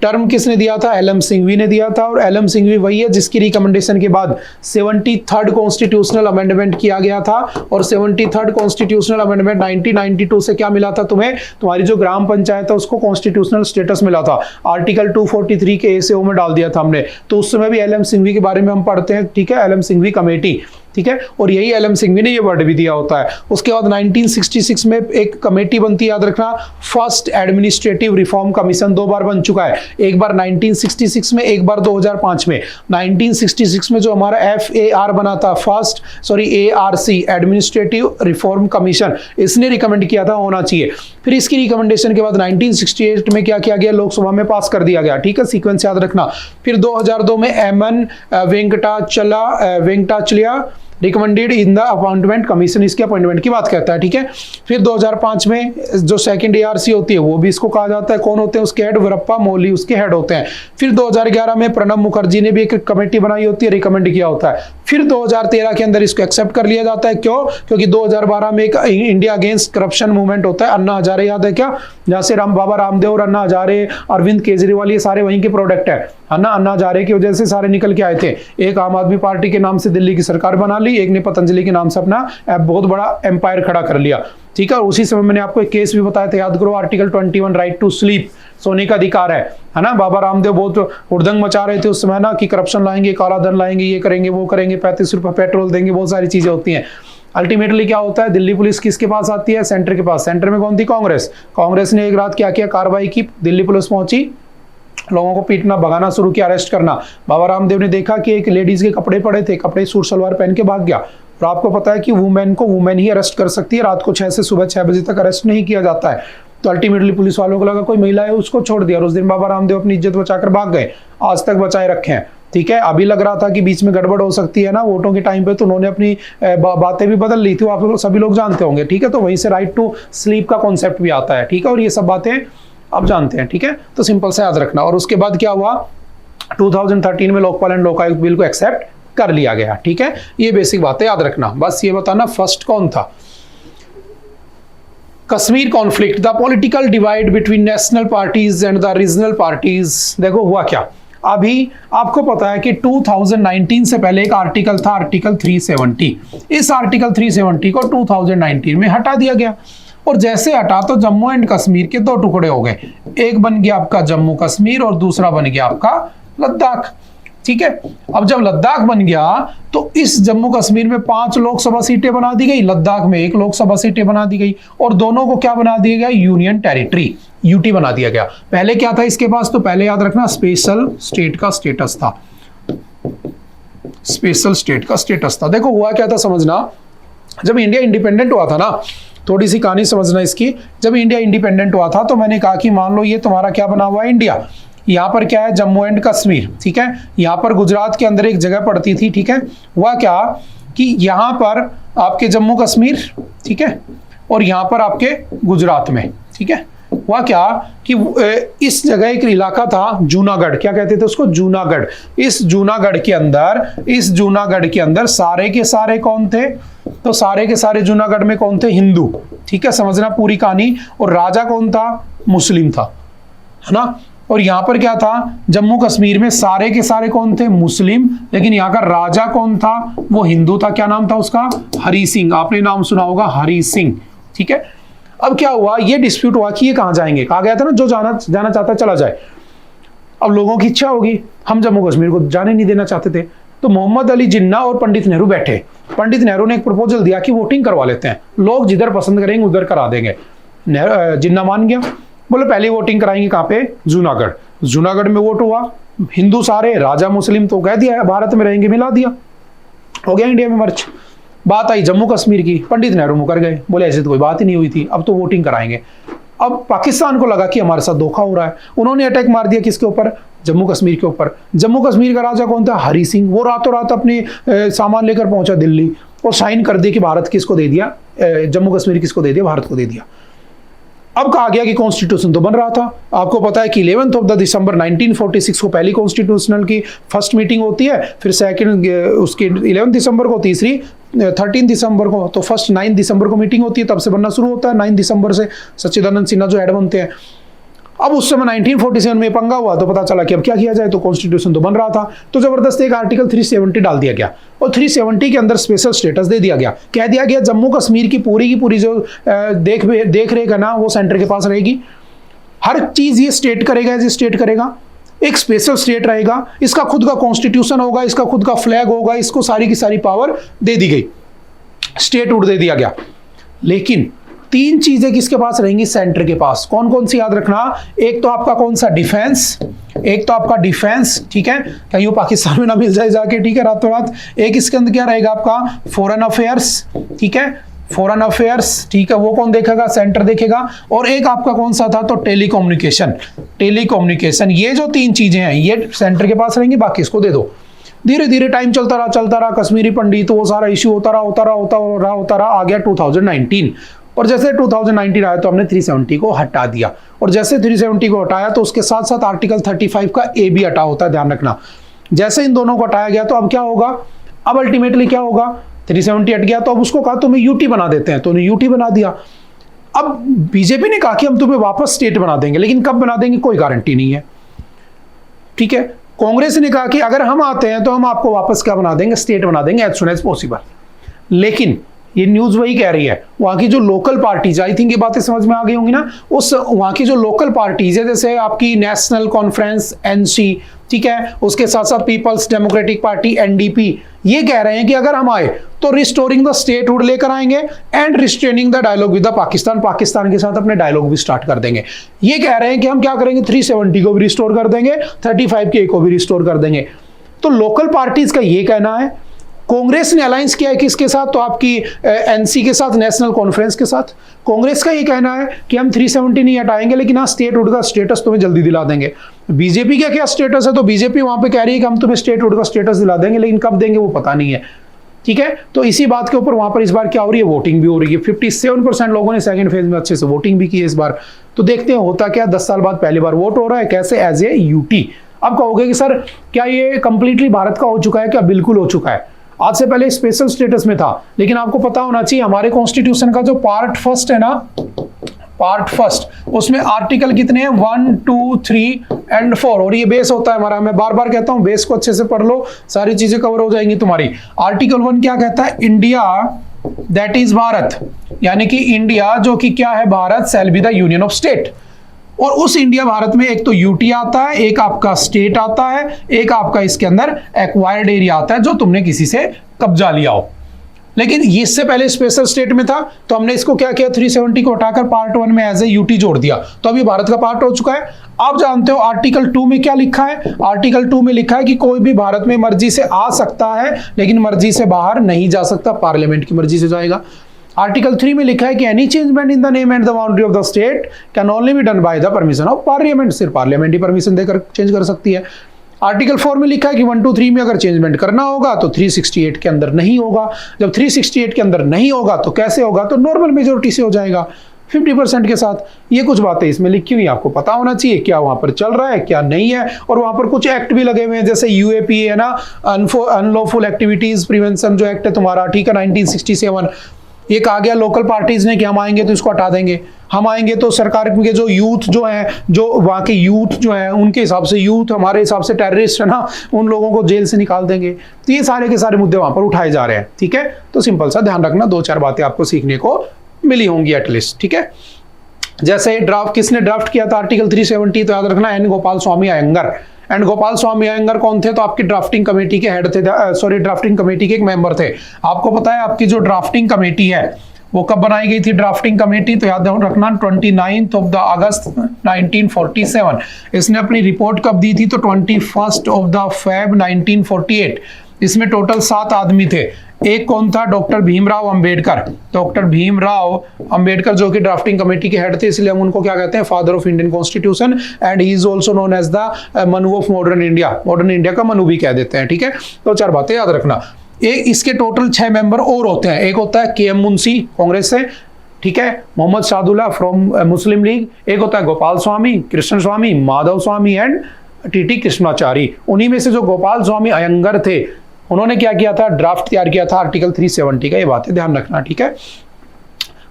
टर्म किसने दिया था? एल एम सिंघवी ने दिया था। और एल एम सिंघवी वही है जिसकी रिकमेंडेशन के बाद 73rd कॉन्स्टिट्यूशनल अमेंडमेंट किया गया था। और 73rd कॉन्स्टिट्यूशनल अमेंडमेंट 1992 से क्या मिला था तुम्हें? तुम्हारी जो ग्राम पंचायत है उसको कॉन्स्टिट्यूशनल स्टेटस मिला था। आर्टिकल 243 के ए से ओ में डाल दिया था हमने। तो उस समय भी एल एम सिंघवी के बारे में हम पढ़ते हैं। ठीक है, एल एम सिंघवी कमेटी। ठीक है, और यही एल एम सिंघवी ने ये वर्ड भी दिया होता है। उसके बाद 1966 में एक कमेटी बनती है, याद रखना, फर्स्ट एडमिनिस्ट्रेटिव रिफॉर्म कमीशन। 2 बार बन चुका है, एक बार 1966 में, एक बार 2005 में। 1966 में जो हमारा FAR बना था, ARC एडमिनिस्ट्रेटिव रिफॉर्म कमीशन, इसने रिकमेंड किया था होना चाहिए। फिर इसकी रिकमेंडेशन के बाद 1968 में क्या किया गया? लोकसभा में पास कर दिया गया। ठीक है, सीक्वेंस याद रखना। फिर 2002 में MN Venkatachaliah recommended in the appointment commission, इसके अपॉइंटमेंट की बात करता है। ठीक है, फिर 2005 में जो सेकंड ARC होती है वो भी इसको कहा जाता है। कौन होते हैं उसके हेड? वीरप्पा मोइली उसके हेड होते हैं। फिर 2011 में प्रणब मुखर्जी ने भी एक कमेटी बनाई होती है, रिकमेंड किया होता है। फिर 2013 के अंदर इसको एक्सेप्ट कर लिया जाता है। क्यों? क्योंकि 2012 में एक इंडिया अगेंस्ट करप्शन मूवमेंट होता है। अन्ना हजारे याद है क्या? जहां से बाबा रामदेव और अन्ना हजारे, अरविंद केजरीवाल, ये सारे वहीं के प्रोडक्ट है ना। अन्ना हजारे की वजह से सारे निकल के आए थे। एक आम आदमी पार्टी के नाम से दिल्ली की सरकार बना ली, एक ने पतंजलि के नाम से अपना बहुत बड़ा एम्पायर खड़ा कर लिया। ठीक है, और उसी समय मैंने आपको एक केस भी बताया था, याद करो, आर्टिकल 21 राइट टू स्लीप, सोने का अधिकार है ना। बाबा रामदेव बहुत हुड़दंग मचा रहे थे उस समय ना, कि करप्शन लाएंगे, काला धन लाएंगे, ये करेंगे, वो करेंगे, 35 रुपए पेट्रोल देंगे, बहुत सारी चीजें होती हैं। अल्टीमेटली क्या होता है? दिल्ली पुलिस किसके पास आती है? सेंटर के पास। सेंटर में कौन थी? कांग्रेस। कांग्रेस ने एक रात क्या किया? कार्रवाई की, दिल्ली पुलिस पहुंची, लोगों को पीटना, भगाना शुरू किया, अरेस्ट करना। बाबा रामदेव ने देखा कि एक लेडीज के कपड़े पड़े थे, कपड़े सूट सलवार पहन के भाग गया। और आपको पता है कि वुमेन को वुमेन ही अरेस्ट कर सकती है, रात को 6 से सुबह 6 बजे तक अरेस्ट नहीं किया जाता है। तो अल्टीमेटली पुलिस वालों को लगा कोई महिला है, उसको छोड़ दिया। और उस दिन बाबा रामदेव अपनी इज्जत बचाकर भाग गए, आज तक बचाए रखे हैं। ठीक है, अभी लग रहा था कि बीच में गड़बड़ हो सकती है ना वोटों के टाइम पे, तो उन्होंने अपनी बातें भी बदल ली थी, आप सभी लोग जानते होंगे। ठीक है, तो वहीं से राइट टू स्लीप का कॉन्सेप्ट भी आता है। ठीक है, और ये सब बातें आप जानते हैं। ठीक है, तो सिंपल से याद रखना। और उसके बाद क्या हुआ? 2013 में लोकपाल एंड लोकायुक्त बिल को एक्सेप्ट कर लिया गया। ठीक है, ये बेसिक बातें याद रखना। बस ये बताना फर्स्ट कौन था। Kashmir conflict, the political divide between national parties and the regional parties. देखो हुआ क्या, अभी आपको पता है कि 2019 से पहले एक आर्टिकल था, आर्टिकल 370। इस आर्टिकल 370 को 2019 में हटा दिया गया, और जैसे हटा तो जम्मू एंड कश्मीर के दो टुकड़े हो गए, एक बन गया आपका जम्मू कश्मीर और दूसरा बन गया आपका लद्दाख। ठीक है, अब जब लद्दाख बन गया तो इस जम्मू कश्मीर में 5 लोकसभा सीटें बना दी गई, लद्दाख में 1 लोकसभा सीटें बना दी गई, और दोनों को क्या बना दिया गया, यूनियन टेरिटरी, यूटी बना दिया गया। पहले क्या था इसके पास, तो पहले याद रखना स्पेशल स्टेट का स्टेटस था, स्पेशल स्टेट का स्टेटस था। देखो हुआ क्या था समझना, जब इंडिया इंडिपेंडेंट हुआ था ना, थोड़ी सी कहानी समझना इसकी। जब इंडिया इंडिपेंडेंट हुआ था तो मैंने कहा कि मान लो ये तुम्हारा क्या बना हुआ है, इंडिया, यहाँ पर क्या है, जम्मू एंड कश्मीर। ठीक है, यहाँ पर गुजरात के अंदर एक जगह पड़ती थी। ठीक है, हुआ क्या कि यहाँ पर आपके जम्मू कश्मीर, ठीक है, और यहाँ पर आपके गुजरात में, ठीक है, हुआ क्या कि इस जगह एक इलाका था जूनागढ़, क्या कहते थे उसको, जूनागढ़। इस जूनागढ़ के अंदर सारे के सारे कौन थे, तो सारे के सारे जूनागढ़ में कौन थे, हिंदू। ठीक है, समझना पूरी कहानी। और राजा कौन था, मुस्लिम था, है ना। और यहां पर क्या था, जम्मू कश्मीर में सारे के सारे कौन थे, मुस्लिम, लेकिन यहाँ का राजा कौन था, वो हिंदू था। क्या नाम था उसका, हरि सिंह, आपने नाम सुना होगा, हरि सिंह। ठीक है, अब क्या हुआ, ये डिस्प्यूट हुआ कि ये कहां जाएंगे, कहा गया था ना जो जाना चाहता है चला जाए। अब लोगों की इच्छा होगी, हम जम्मू कश्मीर को जाने नहीं देना चाहते थे, तो मोहम्मद अली जिन्ना और पंडित नेहरू बैठे। पंडित नेहरू ने एक प्रपोजल दिया कि वोटिंग करवा लेते हैं, लोग जिधर पसंद करेंगे उधर करा देंगे। जिन्ना मान गया, बोले पहली वोटिंग कराएंगे कहाँ पे, जूनागढ़। जूनागढ़ में वोट हुआ, हिंदू सारे, राजा मुस्लिम, तो कह दिया भारत में रहेंगे, मिला दिया, हो गया इंडिया में मर्ज। बात आई जम्मू कश्मीर की, पंडित नेहरू मुकर गए, बोले ऐसे तो कोई बात ही नहीं हुई थी, अब तो वोटिंग कराएंगे। अब पाकिस्तान को लगा कि हमारे साथ धोखा हो रहा है, उन्होंने अटैक मार दिया किसके ऊपर, जम्मू कश्मीर के ऊपर। जम्मू कश्मीर का राजा कौन था, हरि सिंह, वो रातों रात अपने सामान लेकर पहुंचा दिल्ली और साइन कर दिया कि भारत किसको दे दिया, जम्मू कश्मीर किसको दे दिया, भारत को दे दिया। अब कहा गया कि कॉन्स्टिट्यूशन तो बन रहा था, आपको पता है कि 11 दिसंबर 1946 को पहली कॉन्स्टिट्यूशनल की फर्स्ट मीटिंग होती है, फिर सेकंड उसकी 11 दिसंबर को, तीसरी 13 दिसंबर को, तो फर्स्ट 9 दिसंबर को मीटिंग होती है, तब से बनना शुरू होता है। 9 दिसंबर से सच्चिदानंद सिन्हा जो हेड बनते हैं। अब उस समय 1947 में पंगा हुआ तो पता चला कि अब क्या किया जाए, तो कॉन्स्टिट्यूशन तो बन रहा था, तो जबरदस्त एक आर्टिकल 370 डाल दिया गया, और 370 के अंदर स्पेशल स्टेटस दे दिया गया। कह दिया गया जम्मू कश्मीर की पूरी जो देख रेख है ना, वो सेंटर के पास रहेगी, हर चीज ये स्टेट करेगा, एक स्पेशल स्टेट रहेगा, इसका खुद का कॉन्स्टिट्यूशन होगा, इसका खुद का फ्लैग होगा, इसको सारी की सारी पावर दे दी गई, स्टेटहुड दे दिया गया। लेकिन 3 चीजें किसके पास रहेंगी, सेंटर के पास। कौन कौन सी याद रखना, एक तो आपका कौन सा, डिफेंस, एक तो आपका डिफेंस, ठीक है, कहीं वो पाकिस्तान में ना मिल जाए जाके, ठीक है, रातों रात। एक इसके अंदर क्या रहेगा आपका, फॉरेन अफेयर्स, ठीक है, फॉरेन अफेयर्स, ठीक है, वो कौन देखेगा, सेंटर देखेगा। और एक आपका कौन सा था, तो टेलीकम्युनिकेशन, ये जो 3 चीजें हैं ये सेंटर के पास रहेंगी, बाकी इसको दे दो। धीरे धीरे टाइम चलता रहा, कश्मीरी पंडित, वो सारा इश्यू होता रहा, आ गया 2019। और जैसे 2019 आया तो हमने 370 को हटा दिया, और जैसे 370 को हटाया तो उसके साथ साथ आर्टिकल 35 का ए भी हटा होता है, ध्यान रखना। जैसे इन दोनों को हटाया गया तो अब क्या होगा, अब अल्टीमेटली क्या होगा, 370 हट गया तो अब उसको कहा तुम्हें यूटी बना देते हैं, तो उन्हें यूटी बना दिया। अब बीजेपी ने कहा कि हम तुम्हें वापस स्टेट बना देंगे, लेकिन कब बना देंगे कोई गारंटी नहीं है, ठीक है। कांग्रेस ने कहा कि अगर हम आते हैं तो हम आपको वापस क्या बना देंगे, स्टेट बना देंगे एज सुन एज पॉसिबल। लेकिन ये न्यूज वही कह रही है, वहां की जो लोकल पार्टीज, आई थिंक ये बातें समझ में आ गई होंगी ना, उस वहां की जो लोकल पार्टीज है, जैसे आपकी नेशनल कॉन्फ्रेंस एनसी, ठीक है, उसके साथ साथ पीपल्स डेमोक्रेटिक पार्टी एनडीपी, ये कह रहे हैं कि अगर हम आए तो रिस्टोरिंग द स्टेटहुड लेकर आएंगे and restraining the dialogue with the Pakistan के साथ अपने डायलॉग भी स्टार्ट कर देंगे। ये कह रहे हैं कि हम क्या करेंगे, 370 को भी रिस्टोर कर देंगे, 35 के को भी रिस्टोर कर देंगे। तो लोकल पार्टीज का ये कहना है। कांग्रेस ने अलायंस किया है किसके साथ, तो आपकी एनसी के साथ, नेशनल कॉन्फ्रेंस के साथ। कांग्रेस का ये कहना है कि हम 370 नहीं हटाएंगे, लेकिन हाँ स्टेटहुड का स्टेटस तुम्हें जल्दी दिला देंगे। बीजेपी का क्या स्टेटस है, तो बीजेपी वहां पे कह रही है कि हम तुम्हें स्टेटहुड का स्टेटस दिला देंगे, लेकिन कब देंगे वो पता नहीं है, ठीक है। तो इसी बात के ऊपर वहां पर इस बार क्या हो रही है, वोटिंग भी हो रही है। 57% लोगों ने सेकंड फेज में अच्छे से वोटिंग भी की है इस बार। तो देखते हैं होता क्या, 10 साल बाद पहली बार वोट हो रहा है, कैसे, एज ए यूटी। अब कहोगे कि सर क्या ये कंप्लीटली भारत का हो चुका है, क्या बिल्कुल हो चुका है। आज से पहले स्पेशल स्टेटस में था, लेकिन आपको पता होना चाहिए हमारे कॉन्स्टिट्यूशन का जो पार्ट फर्स्ट है ना, पार्ट फर्स्ट, उसमें आर्टिकल कितने हैं 1 2 3 एंड 4, और ये बेस होता है हमारा। मैं बार बार कहता हूं बेस को अच्छे से पढ़ लो, सारी चीजें कवर हो जाएंगी तुम्हारी। आर्टिकल 1 क्या कहता है, इंडिया दैट इज भारत, यानी कि इंडिया जो कि क्या है Bharat, shall be the union of state. और उस इंडिया भारत में एक तो यूटी आता है, एक आपका स्टेट आता है, एक आपका इसके अंदर एक्वायर्ड एरिया आता है जो तुमने किसी से कब्जा लिया हो। लेकिन इससे पहले स्पेशल स्टेट में था, तो हमने इसको क्या किया 370 को हटाकर पार्ट 1 में एज ए यूटी जोड़ दिया, तो अभी भारत का पार्ट हो चुका है। आप जानते हो आर्टिकल 2 में क्या लिखा है, आर्टिकल 2 में लिखा है कि कोई भी भारत में मर्जी से आ सकता है लेकिन मर्जी से बाहर नहीं जा सकता, पार्लियामेंट की मर्जी से जाएगा। आर्टिकल 3 में लिखा है कि any changement in the name and the boundary of the state can only be done by the permission of parliament, सिर्फ पार्लियामेंट ही परमिशन देकर चेंज कर सकती है। आर्टिकल 4 में लिखा है कि 1 2 3 में अगर चेंजमेंट करना होगा तो 368 के अंदर नहीं होगा। जब 368 के अंदर नहीं होगा तो कैसे होगा, तो नॉर्मल मेजोरिटी से हो जाएगा 50% के साथ। ये कुछ बातें इसमें लिखी हुई, आपको पता होना चाहिए क्या वहां पर चल रहा है क्या नहीं है। और वहां पर कुछ एक्ट भी लगे हुए हैं, जैसे यूएपीए है ना, अनलॉफुल एक्टिविटीज प्रिवेंशन जो एक्ट है तुम्हारा, ठीक है 1967। ये कहा गया लोकल पार्टीज ने कि हम आएंगे तो इसको हटा देंगे, हम आएंगे तो सरकार के जो यूथ जो है, जो वहाँ के यूथ जो है उनके हिसाब से यूथ हमारे हिसाब से टेररिस्ट है ना, उन लोगों को जेल से निकाल देंगे। तो ये सारे के सारे मुद्दे वहां पर उठाए जा रहे हैं, ठीक है। तो सिंपल सा ध्यान रखना, 2-4 बातें आपको सीखने को मिली होंगी एटलीस्ट, ठीक है। जैसे ड्राफ्ट किसने ड्राफ्ट किया था आर्टिकल 370, तो याद रखना N Gopalaswami Ayyangar. And Gopalaswami Ayyangar कौन थे, तो आपकी ड्राफ्टिंग कमेटी के हेड थे, सॉरी ड्राफ्टिंग कमेटी के एक मेंबर थे। आपको पता है आपकी जो ड्राफ्टिंग कमेटी है वो कब बनाई गई थी ड्राफ्टिंग कमेटी, तो याद रखना 29 अगस्त 1947। इसने अपनी रिपोर्ट कब दी थी, तो 21 फेब 1948। इसमें टोटल 7 आदमी थे। एक कौन था, डॉक्टर भीमराव अंबेडकर। डॉक्टर भीमराव अंबेडकर जो कि ड्राफ्टिंग कमेटी के हेड थे, इसलिए हम उनको क्या कहते हैं, father of Indian constitution, and he is also known as the Manu of modern India. Modern India का मनु भी कह देते हैं, ठीक है। तो 4 बातें याद रखना। एक इसके टोटल 6 मेंबर और होते हैं। एक होता है के.एम. मुंशी कांग्रेस से, ठीक है, मोहम्मद शाहदुल्ला फ्रॉम मुस्लिम लीग। एक होता है गोपाल स्वामी, कृष्ण स्वामी, माधव स्वामी एंड टी.टी. कृष्णाचारी। उन्हीं में से जो गोपाल स्वामी अयंगर थे, उन्होंने क्या किया था, ड्राफ्ट तैयार किया था आर्टिकल 370 का। ये बातें ध्यान रखना, ठीक है।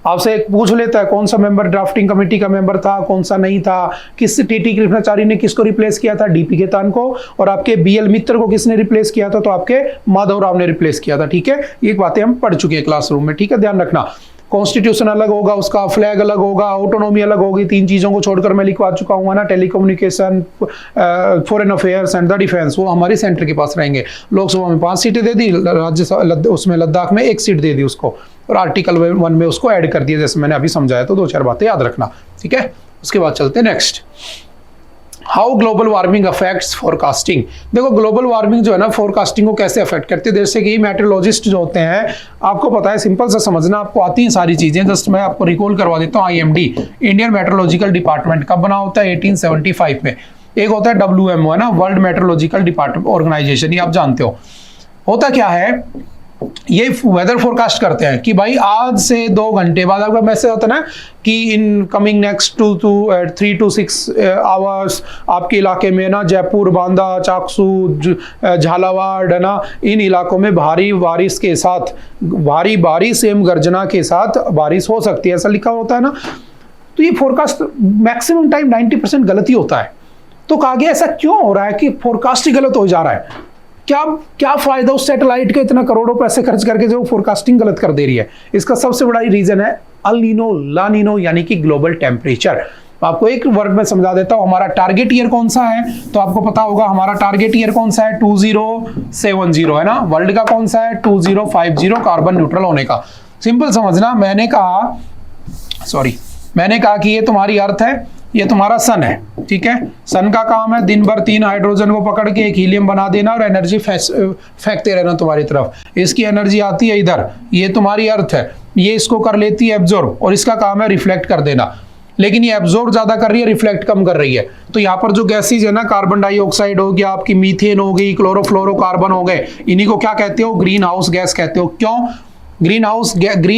आपसे एक पूछ लेता है कौन सा मेंबर ड्राफ्टिंग कमेटी का मेंबर था, कौन सा नहीं था, किस टी.टी. कृष्णाचारी ने किसको रिप्लेस किया था, डी.पी. खेतान को, और आपके बी.एल. मित्र को किसने रिप्लेस किया था, तो आपके माधव राव ने रिप्लेस किया था, ठीक है। ये बातें हम पढ़ चुके हैं क्लासरूम में, ठीक है, ध्यान रखना। कॉन्स्टिट्यूशन अलग होगा, उसका फ्लैग अलग होगा, ऑटोनॉमी अलग होगी, 3 चीजों को छोड़कर मैं लिखवा चुका हूँ ना, telecommunication, foreign affairs and the defence, वो हमारे सेंटर के पास रहेंगे। लोकसभा में 5 सीटें दे दी, राज्यसभा उसमें लद्दाख में 1 सीट दे दी उसको, और आर्टिकल 1 में उसको ऐड कर दिया, जैसे मैंने अभी समझाया। तो 2-4 बातें याद रखना, ठीक है। उसके बाद चलते हैं next, how global warming affects forecasting. देखो ग्लोबल वार्मिंग जो है ना, फोरकास्टिंग को कैसे अफेक्ट करती है। जैसे कि मेट्रोलॉजिस्ट जो होते हैं, आपको पता है, सिंपल सा समझना, आपको आती हैं सारी चीजें, जस्ट मैं आपको रिकॉल करवा देता हूँ। IMD इंडियन मेट्रोलॉजिकल डिपार्टमेंट कब बना होता है, 1875 में। एक होता है WMO है ना, वर्ल्ड मेट्रोलॉजिकल डिपार्टमेंट ऑर्गेनाइजेशन, ये आप जानते हो। होता क्या है, ये वेदर फोरकास्ट करते हैं कि भाई आज से 2 घंटे बाद, आपका मैसेज आता है ना कि in coming next 3 to 6 hours आपके इलाके में ना, जयपुर, बांदा, चाकसू, झालावाड़ है ना, इन इलाकों में भारी बारिश के साथ, भारी बारिश एवं गर्जना के साथ बारिश हो सकती है, ऐसा लिखा होता है ना। तो ये फोरकास्ट मैक्सिमम टाइम 90% गलत ही होता है। तो कहा गया ऐसा क्यों हो रहा है कि फोरकास्ट ही गलत हो जा रहा है, क्या फायदा उस सैटेलाइट के इतना करोड़ों पैसे खर्च करके जो फोरकास्टिंग गलत कर दे रही है। इसका सबसे बड़ा रीजन है अल नीनो, ला नीनो, यानी कि ग्लोबल टेम्परेचर। आपको एक वर्ड में समझा देता हूं, हमारा टारगेट ईयर कौन सा है, तो आपको पता होगा हमारा टारगेट ईयर कौन सा है, 2070 है ना। वर्ल्ड का कौन सा है, 2050 कार्बन न्यूट्रल होने का। सिंपल समझना, मैंने कहा कि ये तुम्हारी अर्थ है, ये तुम्हारा सन है, ठीक है। सन का काम है दिन भर 3 हाइड्रोजन को पकड़ के एक हीलियम बना देना और एनर्जी फेंकते रहना तुम्हारी तरफ। इसकी एनर्जी आती है इधर, ये तुम्हारी अर्थ है, ये इसको कर लेती है एब्जॉर्ब, और इसका काम है रिफ्लेक्ट कर देना। लेकिन ये एब्जॉर्ब ज्यादा कर रही है, रिफ्लेक्ट कम कर रही है। तो यहाँ पर जो गैसेज है ना, कार्बन डाइऑक्साइड हो गया, आपकी मीथेन हो गई, क्लोरोफ्लोरोकार्बन हो गए, इन्हीं को क्या कहते हो, ग्रीन हाउस गैस कहते हो। क्यों? Green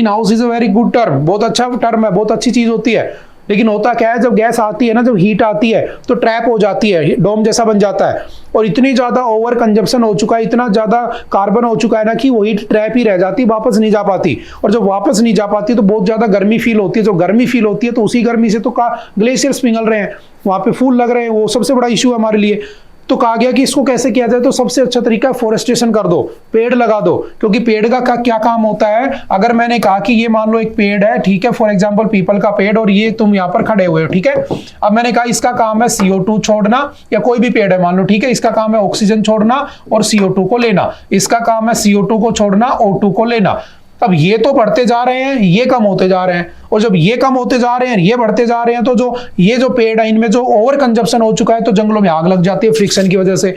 house is a very good term, बहुत अच्छा टर्म है, बहुत अच्छी चीज होती है। लेकिन होता क्या है, जब गैस आती है ना, जब हीट आती है तो ट्रैप हो जाती है, डोम जैसा बन जाता है, और इतनी ज़्यादा ओवर कंजप्शन हो चुका है, इतना ज़्यादा कार्बन हो चुका है ना कि वो हीट ट्रैप ही रह जाती, वापस नहीं जा पाती। और जब वापस नहीं जा पाती तो बहुत ज़्यादा गर्मी फील होती है। जो गर्मी फील होती है तो उसी गर्मी से तो ग्लेशियर्स पिघल रहे हैं, वहाँ पे फूल लग रहे हैं, वो सबसे बड़ा इशू है हमारे लिए। तो कहा गया कि इसको कैसे किया जाए, तो सबसे अच्छा तरीका है फॉरेस्टेशन कर दो, पेड़ लगा दो। क्योंकि पेड़ का क्या काम होता है, अगर मैंने कहा कि ये मान लो एक पेड़ है, ठीक है, फॉर एग्जांपल पीपल का पेड़, और ये तुम यहाँ पर खड़े हुए हो, ठीक है। अब मैंने कहा इसका काम है CO2 छोड़ना, या कोई भी पेड़ है मान लो, ठीक है, इसका काम है ऑक्सीजन छोड़ना और CO2 को लेना, इसका काम है CO2 को छोड़ना, O2 को लेना। अब ये तो बढ़ते जा रहे हैं, ये कम होते जा रहे हैं, और जब ये कम होते जा रहे हैं, ये बढ़ते जा रहे हैं, तो जो पेड़ है इनमें जो ओवर कंजप्शन हो चुका है, तो जंगलों में आग लग जाती है फ्रिक्शन की वजह से,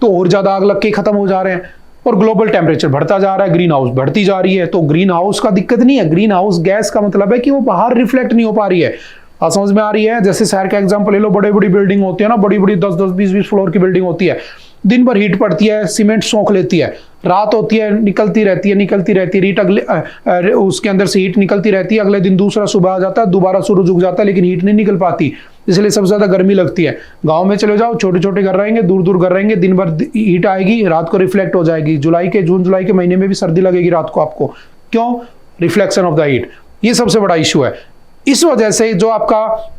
तो और ज्यादा आग लग के खत्म हो जा रहे हैं। और ग्लोबल टेम्परेचर बढ़ता जा रहा है, ग्रीन हाउस बढ़ती जा रही है। तो ग्रीन हाउस का दिक्कत नहीं है, ग्रीन हाउस गैस का मतलब है कि वो बाहर रिफ्लेक्ट नहीं हो पा रही है। समझ में आ रही है? जैसे शहर का एग्जाम्पल ले लो, बड़ी बड़ी बिल्डिंग होती है ना, बड़ी बड़ी 10-10, 20-20 फ्लोर की बिल्डिंग होती है, दिन भर हीट पड़ती है, सीमेंट सोख लेती है, रात होती है निकलती रहती है हीट, अगले उसके अंदर से हीट निकलती रहती है, अगले दिन दूसरा सुबह आ जाता है, दोबारा सूरज उग जाता है, लेकिन हीट नहीं निकल पाती, इसलिए सबसे ज्यादा गर्मी लगती है। गांव में चले जाओ, छोटे छोटे घर रहेंगे, दूर दूर घर रहेंगे, दिन भर हीट आएगी, रात को रिफ्लेक्ट हो जाएगी। जून जुलाई के महीने में भी सर्दी लगेगी रात को आपको, क्यों? Reflection of the heat. ये सबसे बड़ा इशू है। इस वजह से जो आपका,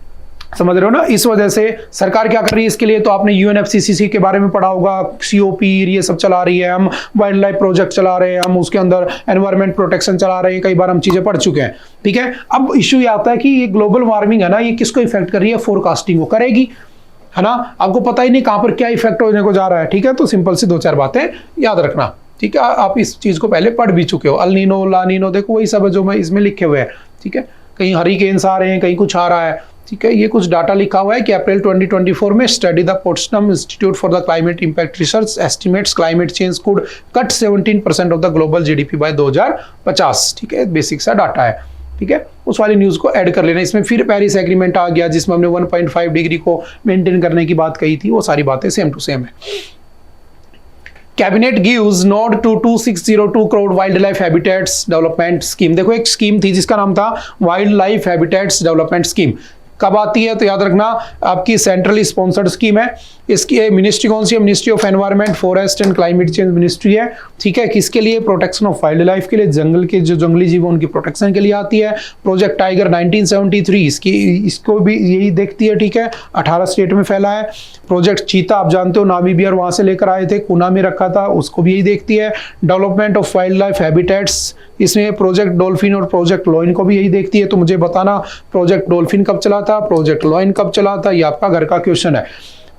समझ रहे हो ना, इस वजह से सरकार क्या कर रही है इसके लिए, तो आपने UNFCCC के बारे में पढ़ा होगा, COP ये सब चला रही है, हम वाइल्ड लाइफ प्रोजेक्ट चला रहे हैं, हम उसके अंदर एनवायरमेंट प्रोटेक्शन चला रहे हैं, कई बार हम चीजें पढ़ चुके हैं, ठीक है। अब इशू ये आता है कि ये ग्लोबल वार्मिंग है ना, ये किसको इफेक्ट कर रही है? फोरकास्टिंग को करेगी, है ना। आपको पता ही नहीं कहां पर क्या इफेक्ट होने को जा रहा है, ठीक है। तो सिंपल सी 2-4 बातें याद रखना, ठीक है। आप इस चीज को पहले पढ़ भी चुके हो, अल नीनो, ला नीनो, देखो वही सब है जो मैं इसमें लिखे हुए हैं, ठीक है। कहीं हरिकेन्स आ रहे हैं, कहीं कुछ आ रहा है, ठीक है। ये कुछ डाटा लिखा हुआ है कि अप्रैल 2024 में study the Potsdam institute for the climate impact research estimates climate change could cut 17% of the global GDP by 2050, ठीक है। बेसिक सा डाटा है, ठीक है। उस वाली न्यूज को ऐड कर लेना। इसमें फिर पेरिस एग्रीमेंट आ गया, जिसमें हमने 1.5 डिग्री को मेंटेन करने की बात कही थी, वो सारी बातें सेम टू सेम है। Cabinet gives nod to 2602 crore wild life habitats development scheme. देखो एक स्कीम थी जिसका नाम था wild life habitats development scheme. कब आती है? तो याद रखना, आपकी सेंट्रली स्पॉन्सर्ड स्कीम है। इसकी मिनिस्ट्री कौन सी है? Ministry of environment, forest and climate change ministry है, ठीक है। किसके लिए? प्रोटेक्शन ऑफ वाइल्ड लाइफ के लिए, जंगल के जो जंगली जीव उनकी प्रोटेक्शन के लिए आती है। प्रोजेक्ट टाइगर 1973 इसको भी यही देखती है, ठीक है। 18 स्टेट में फैला है। प्रोजेक्ट चीता आप जानते हो, नामीबिया वहां से लेकर आए थे, कुना में रखा था, उसको भी यही देखती है। Development of wild life habitats, इसमें प्रोजेक्ट डॉल्फिन और प्रोजेक्ट लॉइन को भी यही देखती है। तो मुझे बताना प्रोजेक्ट डॉल्फिन कब चला था, प्रोजेक्ट लॉइन कब चला था, ये आपका घर का क्वेश्चन है।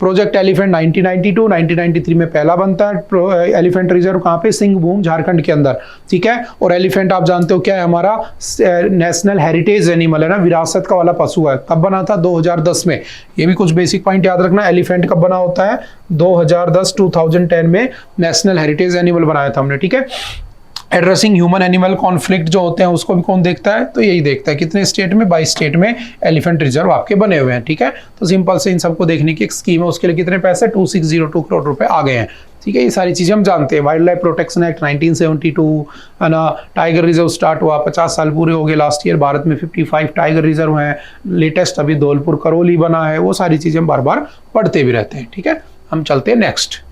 प्रोजेक्ट एलिफेंट 1992, 1993 में पहला बनता है। एलिफेंट रिजर्व कहाँ पे? सिंहभूम झारखंड के अंदर, ठीक है। और एलिफेंट आप जानते हो क्या है? हमारा नेशनल हेरिटेज एनिमल है ना, विरासत का वाला पशु है। कब बना था? 2010 में। ये भी कुछ बेसिक पॉइंट याद रखना। एलिफेंट कब बना होता है? 2010 में नेशनल हेरिटेज एनिमल बनाया था हमने, ठीक है। एड्रेसिंग ह्यूमन एनिमल कॉन्फ्लिक्ट जो होते हैं उसको भी कौन देखता है? तो यही देखता है। कितने स्टेट में? 22 स्टेट में एलिफेंट रिजर्व आपके बने हुए हैं, ठीक है। तो सिंपल से इन सबको देखने की एक स्कीम है, उसके लिए कितने पैसे? 2602 करोड़ रुपए आ गए हैं, ठीक है। ये सारी चीजें हम जानते हैं। वाइल्ड लाइफ प्रोटेक्शन एक्ट 1972 है ना। टाइगर रिजर्व स्टार्ट हुआ, 50 साल पूरे हो गए लास्ट ईयर। भारत में 55 टाइगर रिजर्व हैं। लेटेस्ट अभी धौलपुर करौली बना है। वो सारी चीजें हम बार बार पढ़ते भी रहते हैं, ठीक है। हम चलते हैं नेक्स्ट।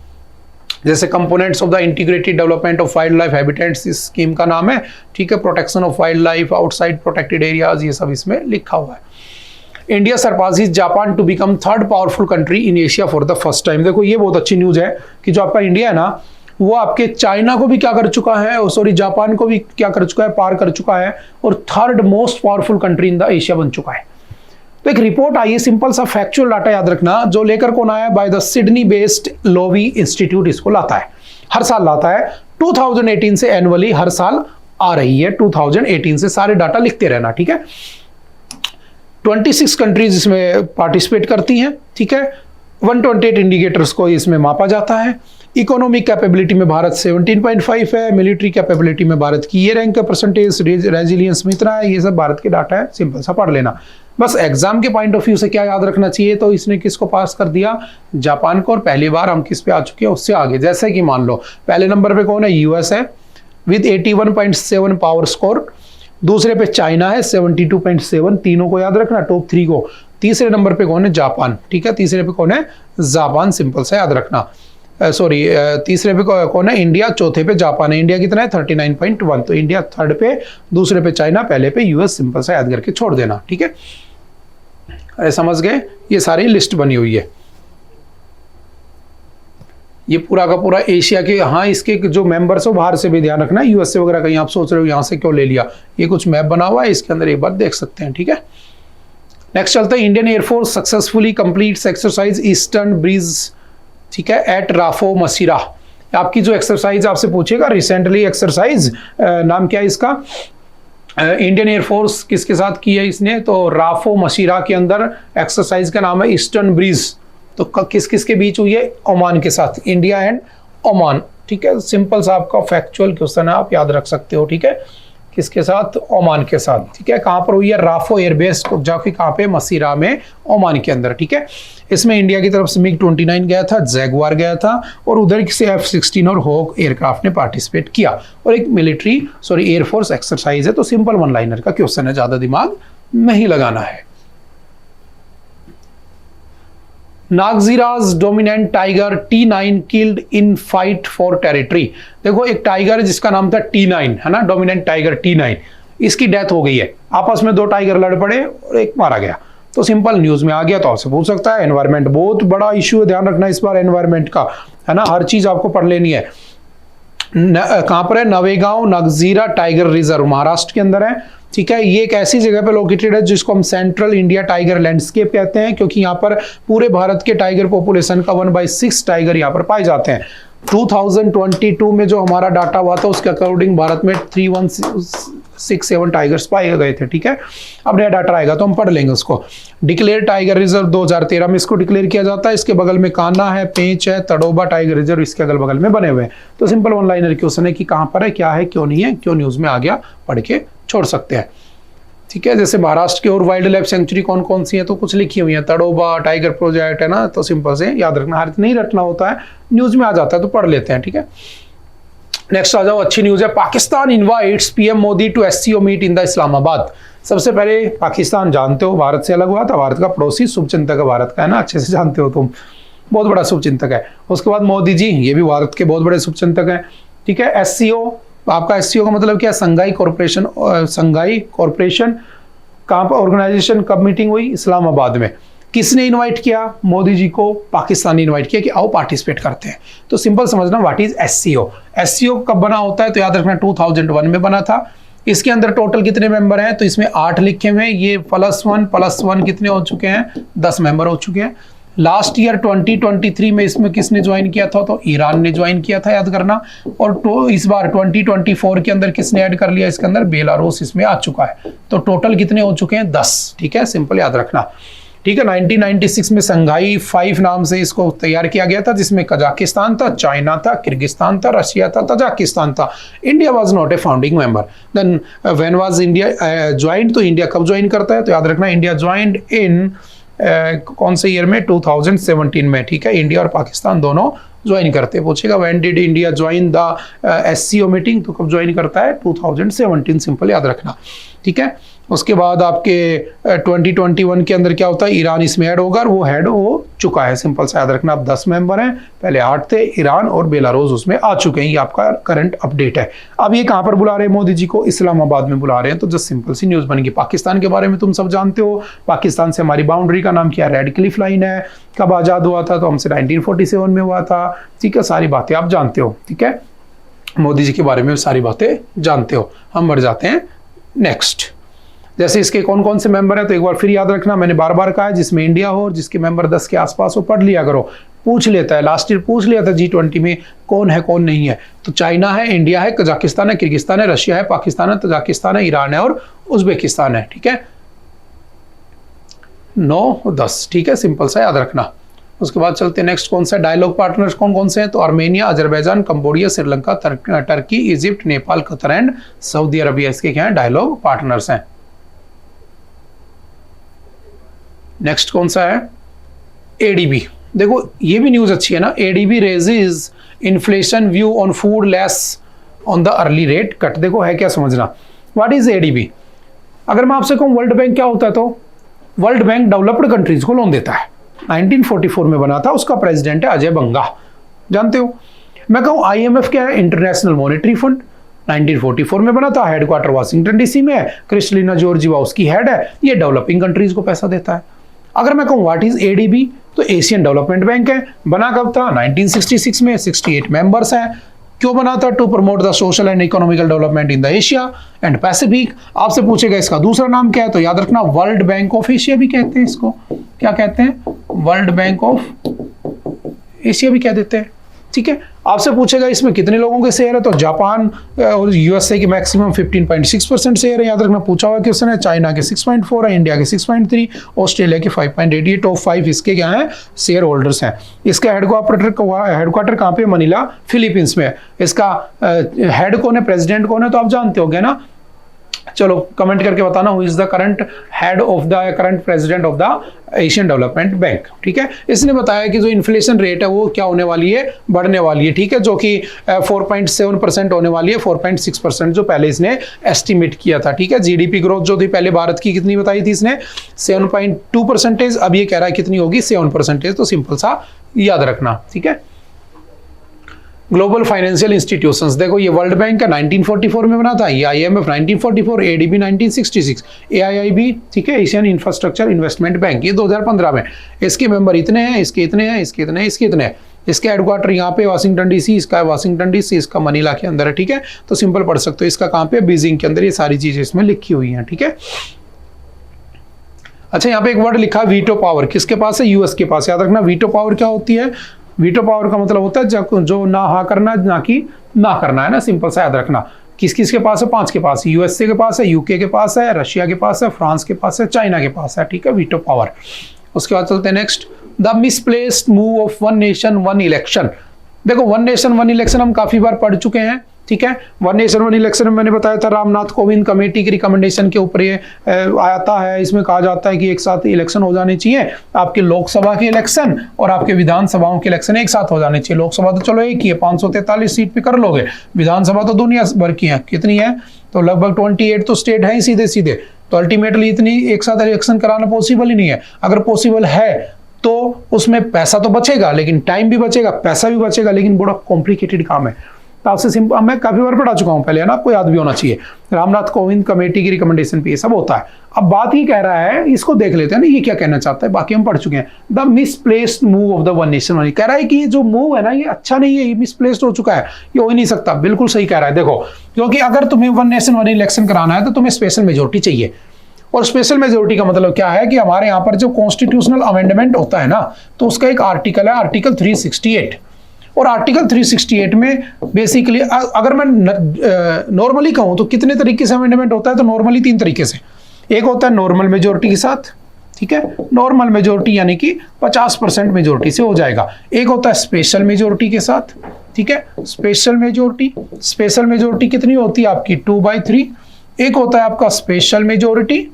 जैसे components of the integrated development of wild life habitats इस स्कीम का नाम है, ठीक है। Protection of wild life outside protected areas, ये सब इसमें लिखा हुआ है। India surpasses Japan to become third powerful country in Asia for the first time. देखो ये बहुत अच्छी न्यूज है कि जो आपका इंडिया है ना, वो आपके चाइना को भी क्या कर चुका है, सॉरी जापान को भी क्या कर चुका है, पार कर चुका है, और third most powerful country in the Asia बन चुका है। तो एक रिपोर्ट आई है, सिंपल सा फैक्चुअल डाटा याद रखना, जो लेकर कौन आया? By the Sydney based Loewi institute इसको लाता है, हर साल लाता है। 2018 से एनुअली हर साल आ रही है, 2018 से सारे डाटा लिखते रहना, ठीक है। 26 कंट्रीज इसमें पार्टिसिपेट करती हैं, ठीक है। 128 इंडिकेटर्स को इसमें मापा जाता है। इकोनॉमिक कैपेबिलिटी में भारत 17.5 है। मिलिट्री कैपेबिलिटी में भारत की ये रैंक है, परसेंटेज रेजिलियंस में इतना है। ये सब भारत के डाटा है, सिंपल सा पढ़ लेना। बस एग्जाम के पॉइंट ऑफ व्यू से क्या याद रखना चाहिए, तो इसने किसको पास कर दिया? जापान को। और पहली बार हम किस पे आ चुके हैं? उससे आगे। जैसे कि मान लो पहले नंबर पे कौन है? US है विद 81.7 पावर स्कोर। दूसरे पे चाइना है 72.7, तीनों को याद रखना, टॉप 3 को। तीसरे नंबर पे कौन है? जापान, ठीक है, तीसरे पे कौन है? जापान, सिंपल सा याद रखना। सॉरी, तीसरे पे कौन है? इंडिया, चौथे पे जापान है। इंडिया कितना है? 39.1, तो इंडिया थर्ड पे, दूसरे पे चाइना, पहले पे यूएस, सिंपल सा याद करके छोड़ देना, ठीक है। समझ गए? ये सारी लिस्ट बनी हुई है, ये पूरा का पूरा एशिया के। हाँ, इसके जो मेंबर्स हो बाहर से भी ध्यान रखना, यूएसए वगैरह कहीं आप सोच रहे हो यहाँ से क्यों ले लिया, ये कुछ मैप बना हुआ है, इसके अंदर एक बार देख सकते हैं, ठीक है। नेक्स्ट चलते हैं, Indian air force successfully completes exercise eastern breeze, ठीक है, एट राफो मसीरा। आपकी जो एक्सरसाइज आपसे पूछेगा रिसेंटली एक्सरसाइज, नाम क्या है इसका? इंडियन एयरफोर्स किसके साथ की है इसने? तो राफो मसीरा के अंदर एक्सरसाइज का नाम है ईस्टर्न ब्रीज। तो किस किस के बीच हुई है? ओमान के साथ, इंडिया एंड ओमान, ठीक है। सिंपल सा आपका फैक्चुअल क्वेश्चन है, आप याद रख सकते हो, ठीक है। किसके साथ? ओमान के साथ, ठीक है। कहाँ पर हुई है? राफो एयरबेस, जाके कहाँ पे? मसीरा में, ओमान के अंदर, ठीक है। इसमें इंडिया की तरफ से MiG-29 गया था, जैगवार गया था, और उधर से F-16 और होक एयरक्राफ्ट ने पार्टिसिपेट किया, और एक एयरफोर्स एक्सरसाइज है। तो सिंपल वन लाइनर का क्वेश्चन है, ज्यादा दिमाग नहीं लगाना है। Nagzira dominant tiger T9 killed in fight for territory. देखो, एक टाइगर जिसका नाम था T9, है ना, डोमिनेंट टाइगर T9, इसकी डेथ हो गई है। आपस में 2 टाइगर लड़ पड़े और एक मारा गया। तो सिंपल न्यूज में आ गया, तो आपसे पूछ सकता है। एनवायरमेंट बहुत बड़ा इश्यू है, ध्यान रखना इस बार एनवायरमेंट का, है ना, हर चीज आपको पढ़ लेनी है। कहां पर है? नवेगांव नागजीरा टाइगर रिजर्व, महाराष्ट्र के अंदर है, ठीक है। ये एक ऐसी जगह पे लोकेटेड है जिसको हम सेंट्रल इंडिया टाइगर लैंडस्केप कहते हैं, क्योंकि यहाँ पर पूरे भारत के टाइगर पॉपुलेशन का 1/6 टाइगर यहाँ पर पाए जाते हैं। 2022 में जो हमारा डाटा हुआ था उसके अकॉर्डिंग भारत में 3167 टाइगर्स पाए गए थे, ठीक है। अब नया डाटा आएगा तो हम पढ़ लेंगे उसको। डिक्लेयर टाइगर रिजर्व 2013 में इसको डिक्लेयर किया जाता है। इसके बगल में कान्हा है, पेंच है, तड़ोबा टाइगर रिजर्व इसके अगल बगल में बने हुए हैं। तो सिंपल वन लाइनर क्वेश्चन है कि कहाँ पर है, क्या है, क्यों नहीं है, क्यों न्यूज में आ गया, पढ़ के छोड़ सकते हैं, ठीक है। जैसे महाराष्ट्र की और वाइल्ड लाइफ सेंचुरी कौन कौन सी है तो कुछ लिखी हुई है, तड़ोबा टाइगर प्रोजेक्ट, है ना। तो सिंपल से याद रखना, हर नहीं रटना होता है, न्यूज में आ जाता है तो पढ़ लेते हैं, ठीक है। नेक्स्ट आ जाओ, अच्छी न्यूज है। Pakistan invites PM Modi to SCO meet in the Islamabad. सबसे पहले पाकिस्तान जानते हो भारत से अलग हुआ था, भारत का पड़ोसी शुभचिंतक है भारत का, है ना, अच्छे से जानते हो तुम, बहुत बड़ा शुभचिंतक है। उसके बाद मोदी जी, ये भी भारत के बहुत बड़े शुभचिंतक हैं, ठीक है। SCO, आपका SCO का मतलब क्या है? संघाई कॉरपोरेशन कहाँ पर ऑर्गेनाइजेशन, कब मीटिंग हुई? इस्लामाबाद में। किसने इनवाइट किया? मोदी जी को पाकिस्तान ने इनवाइट किया कि आओ पार्टिसिपेट करते हैं। तो सिंपल समझना, व्हाट इज SCO। SCO कब बना होता है तो याद रखना 2001 में बना था। इसके अंदर टोटल कितने मेंबर हैं तो इसमें 8 लिखे हुए हैं। ये +1 कितने हो चुके हैं? 10 मेंबर हो चुके हैं। लास्ट ईयर 2023 में इसमें किसने ज्वाइन किया था तो ईरान ने ज्वाइन किया था, याद करना। और तो इस बार 2024 के अंदर किसने ऐड कर लिया इसके अंदर? बेलारूस इसमें आ चुका है। तो टोटल कितने हो चुके हैं? 10, ठीक है, सिंपल याद रखना, ठीक है। 1996 में संघाई 5 नाम से इसको तैयार किया गया था, जिसमें कजाकिस्तान था, चाइना था, किर्गिस्तान था, रशिया था, तजाकिस्तान था। India was not a founding member. Then when was India joined, तो इंडिया कब ज्वाइन करता है तो याद रखना इंडिया ज्वाइंड इन कौन से ईयर में? 2017 में, ठीक है। इंडिया और पाकिस्तान दोनों ज्वाइन करते हैं। पूछेगा when did India join the SCO meeting, तो कब ज्वाइन करता है? 2017, सिंपल याद रखना, ठीक है। उसके बाद आपके 2021 के अंदर क्या होता है? ईरान इसमें ऐड होगा और वो हेड हो चुका है, सिंपल सा याद रखना। अब 10 मेंबर हैं, पहले 8 थे, ईरान और बेलारूस उसमें आ चुके हैं। ये आपका करंट अपडेट है। अब ये कहाँ पर बुला रहे हैं मोदी जी को? इस्लामाबाद में बुला रहे हैं। तो जस्ट सिंपल सी न्यूज बनेगी। पाकिस्तान के बारे में तुम सब जानते हो, पाकिस्तान से हमारी बाउंड्री का नाम क्या है? रेड क्लिफ लाइन है। कब आजाद हुआ था तो हमसे 1947 में हुआ था, ठीक है। सारी बातें आप जानते हो, ठीक है। मोदी जी के बारे में सारी बातें जानते हो। हम बढ़ जाते हैं नेक्स्ट। जैसे इसके कौन कौन से मेंबर हैं तो एक बार फिर याद रखना, मैंने बार बार कहा है, जिसमें इंडिया हो और जिसके मेंबर 10 के आसपास हो, पढ़ लिया करो। पूछ लेता है, लास्ट ईयर पूछ लिया था G20 में कौन है कौन नहीं है। तो चाइना है, इंडिया है, कजाकिस्तान है, किर्गिस्तान है, रशिया है, पाकिस्तान है, तजाकिस्तान है, ईरान है और उज्बेकिस्तान है, ठीक है। 9 10, ठीक है, सिंपल सा याद रखना। उसके बाद चलते हैं नेक्स्ट। कौन सा डायलॉग पार्टनर्स कौन कौन से हैं तो Armenia, Azerbaijan, Cambodia, Sri Lanka, Turkey, Egypt, Nepal, Qatar and Saudi Arabia, इसके क्या है? डायलॉग पार्टनर्स हैं। नेक्स्ट कौन सा है? ADB। देखो ये भी न्यूज अच्छी है ना। ADB raises inflation view on food less on the early rate cut. देखो है क्या, समझना, व्हाट इज एडीबी? अगर मैं आपसे कहूँ वर्ल्ड बैंक क्या होता है, तो वर्ल्ड बैंक डेवलप्ड कंट्रीज को लोन देता है। 1944 में बना था, उसका प्रेसिडेंट है अजय बंगा, जानते हो। मैं कहूँ आईएमएफ क्या है? इंटरनेशनल मॉनेटरी फंड, 1944 में बना था, हेडक्वार्टर वाशिंगटन डीसी में है, क्रिस्टलिना जॉर्जिवा उसकी हेड है, ये डेवलपिंग कंट्रीज को पैसा देता है। अगर मैं कहूँ व्हाट इज एडीबी, तो एशियन डेवलपमेंट बैंक है, बना कब था? 1966 में, 68 मेंबर्स हैं। क्यों बना था? To promote the social and economical development in the Asia and Pacific. आपसे पूछेगा इसका दूसरा नाम क्या है, तो याद रखना वर्ल्ड बैंक ऑफ एशिया भी कहते हैं इसको। क्या कहते हैं? वर्ल्ड बैंक ऑफ एशिया भी कह देते हैं, ठीक है। आपसे पूछेगा इसमें कितने लोगों के शेयर है, तो जापान और यूएसए के मैक्सिमम 15.6% शेयर है, याद रखना, पूछा हुआ क्वेश्चन है। चाइना के 6.4 है, इंडिया के 6.3, ऑस्ट्रेलिया के 5.8, ये टॉप 5 इसके क्या हैं? शेयर होल्डर्स हैं। इसका हेडक्वार्टर कहाँ पे? मनीला, फिलीपींस में। इसका हेड कौन है, प्रेसिडेंट कौन है, तो आप जानते होंगे ना। चलो कमेंट करके बताना who is the current head of the current president of the Asian development bank, ठीक है। इसने बताया कि जो इन्फ्लेशन रेट है वो क्या होने वाली है? बढ़ने वाली है, ठीक है, जो कि 4.7% होने वाली है, 4.6% जो पहले इसने एस्टिमेट किया था, ठीक है। जीडीपी ग्रोथ जो थी पहले भारत की कितनी बताई थी इसने? 7.2%। अब ये कह रहा है कितनी होगी? 7%। तो सिंपल सा याद रखना, ठीक है। ग्लोबल फाइनेंशियल इंस्टीट्यूशंस, देखो ये वर्ल्ड बैंक का 1944 में बना था, ये आईएमएफ 1944, एडीबी 1966, एआईआईबी, ठीक है, एशियन इंफ्रास्ट्रक्चर इन्वेस्टमेंट बैंक, ये 2015 में। इसके मेंबर इतने हैं, इसके इतने हैं, इसके इतने हैं, इसके इतने हैं। इसके हेडक्वार्टर यहाँ पे वाशिंगटन डीसी, इसका है वाशिंगटन डीसी, इसका मनीला के अंदर है, ठीक है। तो सिंपल पढ़ सकते हो, इसका कहाँ पे? बीजिंग के अंदर। ये सारी चीजें इसमें लिखी हुई हैं, ठीक है। अच्छा, यहाँ पे एक वर्ड लिखा वीटो पावर, किसके पास है? यूएस के पास। याद रखना वीटो पावर क्या होती है? वीटो पावर का मतलब होता है जो ना हाँ करना, ना कि ना करना, है ना, सिंपल सा याद रखना। किस किस के पास है? 5 के पास, यूएसए के पास है, यूके के पास है, रशिया के पास है, फ्रांस के पास है, चाइना के पास है, ठीक है, वीटो पावर। उसके बाद चलते हैं next, the misplaced move of one nation one election. देखो वन नेशन वन इलेक्शन हम काफी बार पढ़ चुके हैं, ठीक है। वन नेशन वन इलेक्शन में मैंने बताया था रामनाथ कोविंद कमेटी की रिकमेंडेशन के ऊपर ये आता है। इसमें कहा जाता है कि एक साथ इलेक्शन हो जाने चाहिए, आपके लोकसभा के इलेक्शन और आपके विधानसभाओं के इलेक्शन एक साथ हो जाने चाहिए। लोकसभा तो चलो एक ही है, 543 सीट पे कर लोगे, विधानसभा तो दुनिया भर की है, कितनी है? तो लगभग 28 तो स्टेट है सीधे सीधे। तो अल्टीमेटली इतनी एक साथ इलेक्शन कराना पॉसिबल ही नहीं है। अगर पॉसिबल है तो उसमें पैसा तो बचेगा, लेकिन टाइम भी बचेगा, पैसा भी बचेगा, लेकिन बड़ा कॉम्प्लिकेटेड काम है। तो आपसे सिंपल, मैं काफी बार पढ़ा चुका हूं पहले, है ना, आपको याद भी होना चाहिए। रामनाथ कोविंद कमेटी की रिकमेंडेशन पे ये सब होता है। अब बात ये कह रहा है, इसको देख लेते हैं ना, ये क्या कहना चाहता है, बाकी हम पढ़ चुके हैं। The misplaced move of the one nation one, कह रहा है कि ये जो मूव है ना, ये अच्छा नहीं है, ये मिसप्लेस्ड हो चुका है, ये हो ही नहीं सकता। बिल्कुल सही कह रहा है। देखो, क्योंकि अगर तुम्हें वन नेशन वन इलेक्शन कराना है तो तुम्हें स्पेशल मेजोरिटी चाहिए। और स्पेशल मेजोरिटी का मतलब क्या है कि हमारे यहाँ पर जो कॉन्स्टिट्यूशनल अमेंडमेंट होता है ना, तो उसका एक आर्टिकल है, आर्टिकल 368। और आर्टिकल 368 में बेसिकली अगर मैं नॉर्मली कहूं तो कितने तरीके से अमेंडमेंट होता है? तो नॉर्मली 3 तरीके से। एक होता है नॉर्मल मेजोरिटी के साथ, ठीक है, नॉर्मल मेजोरिटी यानी कि 50% मेजोरिटी से हो जाएगा। एक होता है स्पेशल मेजोरिटी के साथ, ठीक है, स्पेशल मेजोरिटी कितनी होती है आपकी? 2/3। एक होता है आपका स्पेशल मेजोरिटी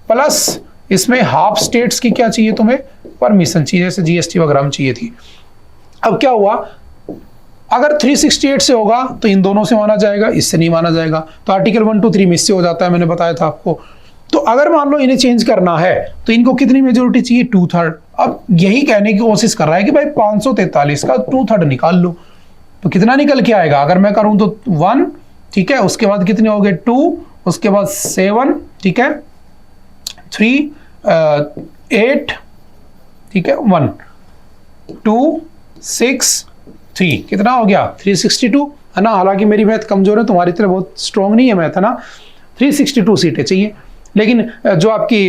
प्लस इसमें हाफ स्टेट्स की क्या चाहिए तुम्हें? परमिशन चाहिए, जैसे जीएसटी वगैरह में चाहिए थी। अब क्या हुआ, अगर 368 से होगा तो इन दोनों से माना जाएगा, इससे नहीं माना जाएगा। तो आर्टिकल 1, 2, 3 में इससे हो जाता है, मैंने बताया था आपको। तो अगर मान लो इन्हें चेंज करना है तो इनको कितनी मेजोरिटी चाहिए? 2/3। अब यही कहने की कोशिश कर रहा है कि भाई 543 का 2/3 निकाल लो, तो कितना निकल के आएगा? अगर मैं करूं तो 1, ठीक है, उसके बाद कितने हो गए? 2, उसके बाद 7, ठीक है, 3, 8, ठीक है, 1, 2, 6, 3, कितना हो गया? 362, है ना। हालांकि मेरी मैथ कमजोर है, तुम्हारी तरह बहुत स्ट्रॉन्ग नहीं है मैथ, है ना। 362 सीटें चाहिए। लेकिन जो आपकी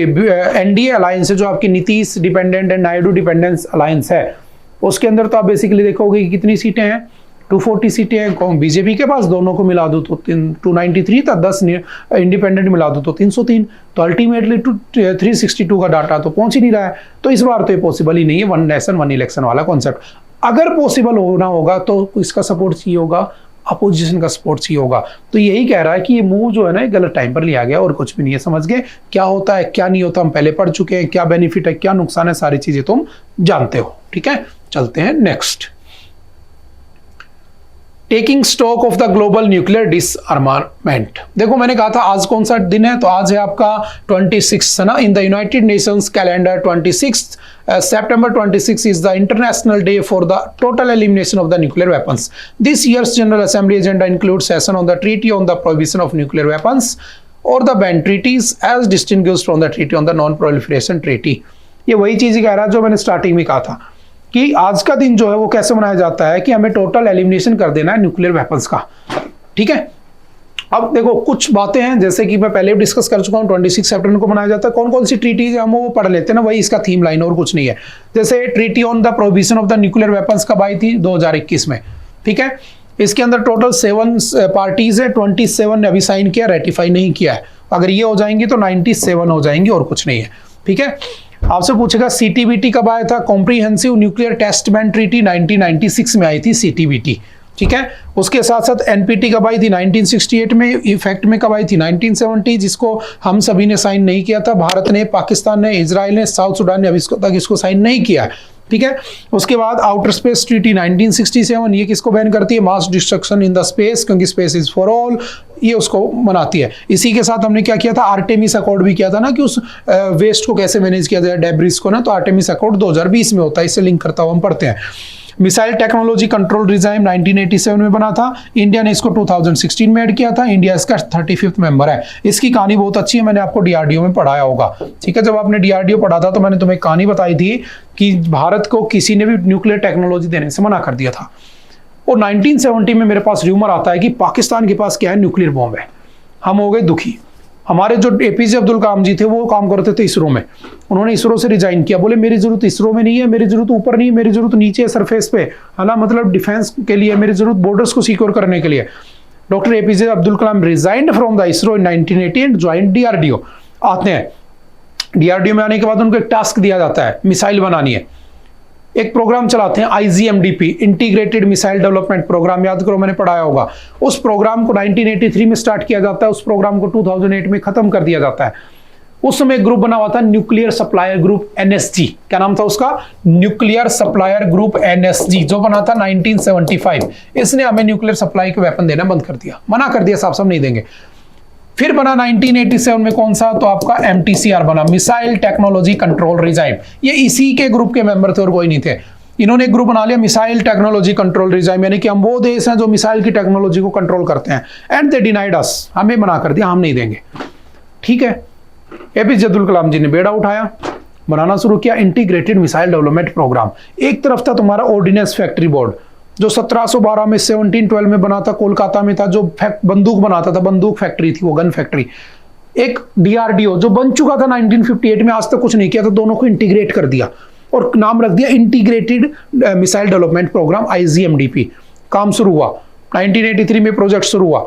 एनडीए अलायंस है, जो आपकी Nitish dependent and Naidu dependence alliance है, उसके अंदर तो आप बेसिकली देखोगे कि कितनी सीटें हैं? 240 सीटें हैं बीजेपी के पास, दोनों को मिला दो तो 293 था, 10 इंडिपेंडेंट मिला दो तो 303। तो अल्टीमेटली 362 का डाटा तो पहुंच ही नहीं रहा है। तो इस बार तो ये पॉसिबल ही नहीं है वन नेशन वन इलेक्शन वाला कॉन्सेप्ट। अगर पॉसिबल होना होगा तो इसका सपोर्ट चाहिए होगा, अपोजिशन का सपोर्ट चाहिए होगा। तो यही कह रहा है कि ये मूव जो है ना, गलत टाइम पर लिया गया और कुछ भी नहीं है। समझ गए क्या होता है क्या नहीं होता? हम पहले पढ़ चुके हैं, क्या बेनिफिट है क्या नुकसान है, सारी चीजें तुम जानते हो, ठीक है। चलते हैं next. Taking stock of the global nuclear डिसआर्मामेंट। देखो मैंने कहा था आज कौन सा दिन है, तो आज है आपका 26 है ना, in the United Nations calendar 26 September 26 is the international day for the total elimination of the nuclear weapons. This year's General Assembly agenda includes session on the Treaty on the Prohibition of Nuclear Weapons or the Ban Treaties as distinguished from the Treaty on the Non-Proliferation Treaty. ये वही चीज ही कह रहा है जो मैंने स्टार्टिंग में कहा था कि आज का दिन जो है वो कैसे मनाया जाता है कि हमें टोटल एलिमिनेशन कर देना है न्यूक्लियर वेपन्स का। ठीक है, अब देखो कुछ बातें हैं जैसे कि मैं पहले भी डिस्कस कर चुका हूँ, 26 सितंबर को मनाया जाता है। कौन कौन सी ट्रीटीज हम वो पढ़ लेते हैं ना, वही इसका थीम लाइन और कुछ नहीं है। जैसे treaty on the prohibition of the nuclear weapons कब आई थी, 2021 में। ठीक है, इसके अंदर टोटल 7 पार्टीज है, 27 ने अभी साइन किया, रेटिफाई नहीं किया है। अगर ये हो जाएंगी तो 97 हो जाएंगी और कुछ नहीं है। ठीक है, आपसे पूछेगा सीटीबीटी कब आया था, comprehensive nuclear test ban treaty 1996 में आई थी सीटीबीटी। ठीक है, उसके साथ साथ एनपीटी कब आई थी, 1968 में। इफेक्ट में कब आई थी, 1970, जिसको हम सभी ने साइन नहीं किया था, भारत ने, पाकिस्तान ने, इजराइल ने, साउथ सुडान ने अभी तक इसको साइन नहीं किया है। ठीक है, उसके बाद आउटर स्पेस ट्रीटी 1967, ये किसको बैन करती है, mass destruction in the space, क्योंकि स्पेस इज फॉर ऑल, ये उसको मनाती है। इसी के साथ हमने क्या किया था, आर्टेमिस अकॉर्ड भी किया था ना कि उस वेस्ट को कैसे मैनेज किया जाए, डेब्रिस को ना, तो आर्टेमिस अकॉर्ड 2020 में होता है, इससे लिंक करता हुआ हम पढ़ते हैं। मिसाइल टेक्नोलॉजी कंट्रोल रिजाइम 1987 में बना था, इंडिया ने इसको 2016 में ऐड किया था, इंडिया इसका 35th मेंबर है। इसकी कहानी बहुत अच्छी है, मैंने आपको डीआरडीओ में पढ़ाया होगा। ठीक है, जब आपने डीआरडीओ पढ़ा था तो मैंने तुम्हें कहानी बताई थी कि भारत को किसी ने भी न्यूक्लियर टेक्नोलॉजी देने से मना कर दिया था। और 1970 में मेरे पास र्यूमर आता है कि पाकिस्तान के पास क्या है, न्यूक्लियर बॉम्ब है। हम हो गए दुखी। हमारे जो एपीजे अब्दुल कलाम जी थे वो काम करते थे इसरो में, उन्होंने इसरो से रिजाइन किया, बोले मेरी जरूरत इसरो में नहीं है, मेरी जरूरत ऊपर नहीं है, मेरी जरूरत नीचे है, सरफेस पे है ना, मतलब डिफेंस के लिए, मेरी जरूरत बॉर्डर्स को सिक्योर करने के लिए। Doctor APJ Abdul Kalam resigned from the ISRO in 1980 and join DRDO. आते हैं डीआरडीओ में, आने के बाद उनको एक टास्क दिया जाता है, मिसाइल बनानी है। एक प्रोग्राम चलाते हैं IGMDP, integrated missile development program, याद करो मैंने पढ़ाया होगा। उस प्रोग्राम को 1983 में स्टार्ट किया जाता है, उस प्रोग्राम को 2008 में खत्म कर दिया जाता है। उस समय ग्रुप बना हुआ था न्यूक्लियर सप्लायर ग्रुप एनएसजी, क्या नाम था उसका, न्यूक्लियर सप्लायर ग्रुप एनएसजी, जो बना था 1975। इसने हमें न्यूक्लियर सप्लाई के वेपन देना बंद कर दिया, मना कर दिया, साफ साफ नहीं देंगे। फिर बना 1987 में कौन सा, तो आपका एमटीसीआर बना, मिसाइल टेक्नोलॉजी कंट्रोल रिजाइम। ये इसी के ग्रुप के मेंबर थे और कोई नहीं थे। इन्होंने एक ग्रुप बना लिया मिसाइल टेक्नोलॉजी कंट्रोल रिजाइम, यानी कि हम वो देश हैं जो मिसाइल की टेक्नोलॉजी को कंट्रोल करते हैं। एंड दे डिनाइड अस, हमें मना कर दिया, हम नहीं देंगे। ठीक है, एपीजे अब्दुल कलाम जी ने बेड़ा उठाया, बनाना शुरू किया इंटीग्रेटेड मिसाइल डेवलपमेंट प्रोग्राम। एक तरफ था तुम्हारा ऑर्डिनेंस फैक्ट्री बोर्ड, जो 1712 में 1712 में बना था, कोलकाता में था, जो बंदूक बनाता था, बंदूक फैक्ट्री थी वो, गन फैक्ट्री। एक डीआरडीओ जो बन चुका था 1958 में, आज तक कुछ नहीं किया था, दोनों को इंटीग्रेट कर दिया और नाम रख दिया integrated missile development program IGMDP. काम शुरू हुआ 1983 में, प्रोजेक्ट शुरू हुआ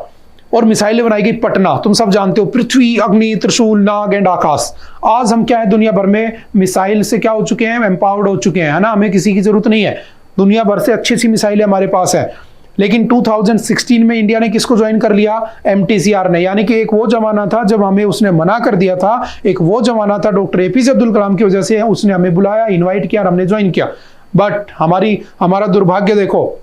और मिसाइलें बनाई गई पटना। तुम सब जानते हो, पृथ्वी, अग्नि, त्रिशूल, नाग एंड आकाश। आज हम क्या है, दुनिया भर में मिसाइल से क्या हो चुके हैं, एम्पावर्ड हो चुके हैं, है ना, हमें किसी की जरूरत नहीं है, दुनिया भर से अच्छी अच्छी मिसाइलें हमारे पास है। लेकिन 2016 में इंडिया ने किसको ज्वाइन कर लिया, एमटीसीआर ने। यानी कि एक वो जमाना था जब हमें उसने मना कर दिया था, एक वो जमाना था डॉक्टर एपीजे अब्दुल कलाम की वजह से उसने हमें बुलाया, इनवाइट किया और हमने ज्वाइन किया। बट हमारा दुर्भाग्य देखो,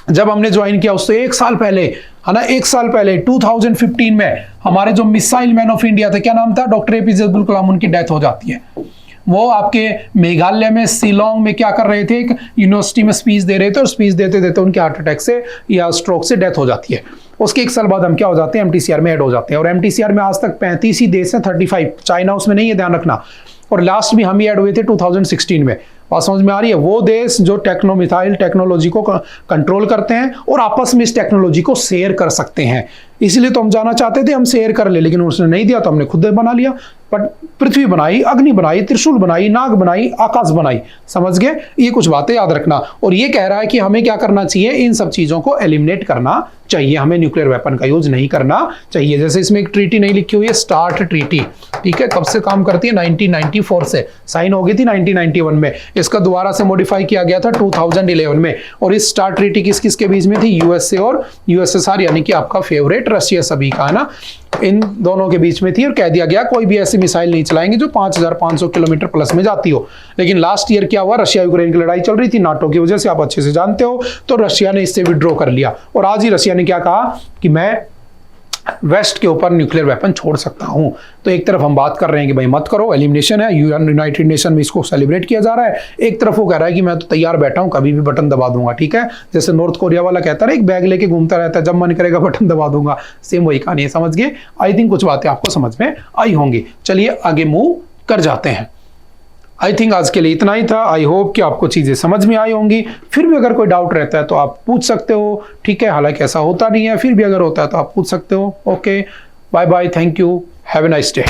जब हमने ज्वाइन किया उससे 1 साल पहले, है ना, 1 साल पहले 2015 में हमारे जो मिसाइल मैन ऑफ इंडिया थे, क्या नाम था, डॉक्टर एपीजे अब्दुल कलाम, उनकी डेथ हो जाती है। वो आपके मेघालय में शिलोंग में क्या कर रहे थे, एक यूनिवर्सिटी में स्पीच दे रहे थे और स्पीच देते देते उनके हार्ट अटैक से या स्ट्रोक से डेथ हो जाती है। उसके 1 साल बाद हम क्या हो जाते हैं, एमटीसीआर में ऐड हो जाते हैं। और एमटीसीआर में आज तक 35 ही देश हैं, 35, चाइना उसमें नहीं है, ध्यान रखना। और लास्ट में हम ही ऐड हुए थे 2016 में। बात समझ में आ रही है, वो देश जो मिसाइल टेक्नोलॉजी को कंट्रोल करते हैं और आपस में इस टेक्नोलॉजी को शेयर कर सकते हैं। इसलिए तो हम जाना चाहते थे, हम शेयर कर ले, लेकिन उसने नहीं दिया तो हमने खुद बना लिया। बट पृथ्वी बनाई, अग्नि बनाई, त्रिशूल बनाई, नाग बनाई, आकाश बनाई, समझ गए, ये कुछ बातें याद रखना। और ये कह रहा है कि हमें क्या करना चाहिए, इन सब चीजों को एलिमिनेट करना चाहिए, हमें न्यूक्लियर वेपन का यूज नहीं करना चाहिए। जैसे इसमें एक ट्रीटी नहीं लिखी हुई है, स्टार्ट ट्रीटी, ठीक है, कब से काम करती है, 1994 से, साइन हो गई थी 1991 में, इसका दोबारा से मॉडिफाई किया गया था 2011 में। और इस स्टार्ट ट्रीटी किस किस के बीच में थी, यूएसए और यूएसएसआर, यानी कि आपका फेवरेट रशिया सभी का, है ना। इन दोनों के बीच में थी और कह दिया गया कोई भी ऐसी मिसाइल नहीं चलाएंगे जो 5500 किलोमीटर प्लस में जाती हो। लेकिन लास्ट ईयर क्या हुआ, रशिया यूक्रेन की लड़ाई चल रही थी नाटो की वजह से, आप अच्छे से जानते हो, तो रशिया ने इससे विड्रॉ कर लिया। और आज ही रशिया ने क्या कहा कि मैं वेस्ट के ऊपर न्यूक्लियर वेपन छोड़ सकता हूं। तो एक तरफ हम बात कर रहे हैं कि भाई मत करो, एलिमिनेशन है, यूनाइटेड नेशन में इसको सेलिब्रेट किया जा रहा है। एक तरफ वो कह रहा है कि मैं तो तैयार बैठा हूं, कभी भी बटन दबा दूंगा। ठीक है, जैसे नॉर्थ कोरिया वाला कहता है एक बैग लेके घूमता रहता है, जब मन करेगा बटन दबा दूंगा, सेम वही कहानी है। समझ गए? आई थिंक कुछ बातें आपको समझ में आई होंगी। चलिए आगे मूव कर जाते हैं। आई थिंक आज के लिए इतना ही था। आई होप कि आपको चीज़ें समझ में आई होंगी। फिर भी अगर कोई डाउट रहता है तो आप पूछ सकते हो। ठीक है, हालांकि ऐसा होता नहीं है, फिर भी अगर होता है तो आप पूछ सकते हो। Okay, bye bye, thank you, have a nice day.